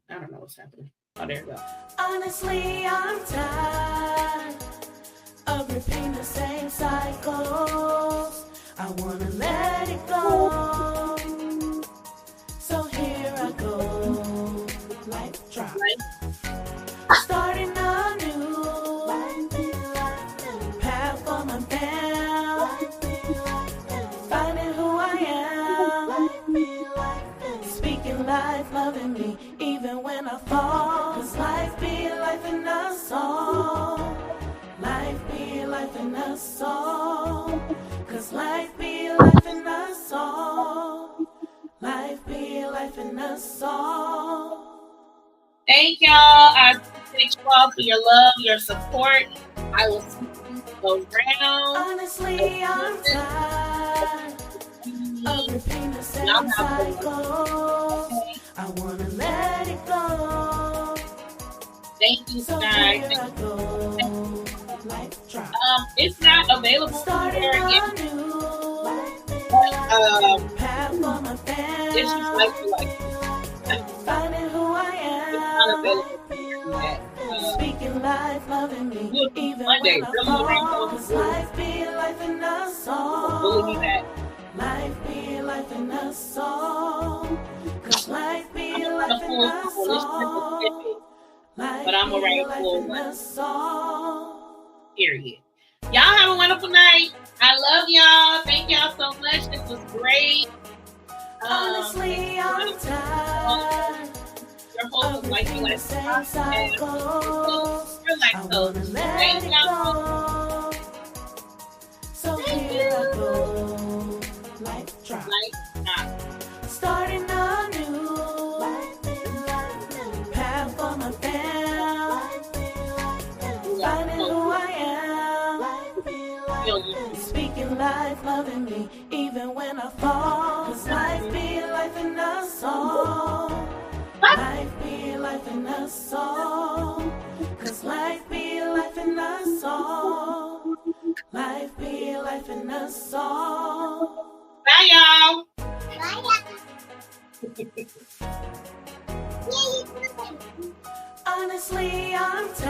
I don't know what's happening. Oh, there we go. Honestly, I'm tired of repeating the same cycles. I wanna let it go. So here I go. Life drop. Starting a new path for my family. Finding who I am. Speaking life, loving me, even when I fall. 'Cause life be life in a song. Life be life in a song. 'Cause life be life in a song. Life be life in a song. Thank y'all. I appreciate you all for your love, your support. I will see you around. Honestly, I'm tired of repeating the same cycles. I wanna let it go. Thank you, So guys. here I go. Life drop. It's not available Starting here a yet. new But path for my family. it's just like Finding who I not am. available yet. Speaking life, loving me, We'll do even Monday. when I Really fall. rainbow. 'Cause life be life in a Believe song. that. Life be life in a song. 'Cause life be I'm life gonna in pull a people. Let's song. Life but I'm gonna be write a life full in one. a song. Period. Y'all have a wonderful night. I love y'all. Thank y'all so much. This was great. Honestly, I'm tired Your host of is Life Be repeating the same Lifin. cycles. You're like I so. wanna let Thank it y'all. go. So here I go. Life drop. Starting a new path for my family. Finding who I am. Speaking life, loving me, even when I fall. 'Cause life be life in a song. Life be life in a song. 'Cause life be life in a song. Life be life in a song. Bye, y'all. Honestly, I'm tired.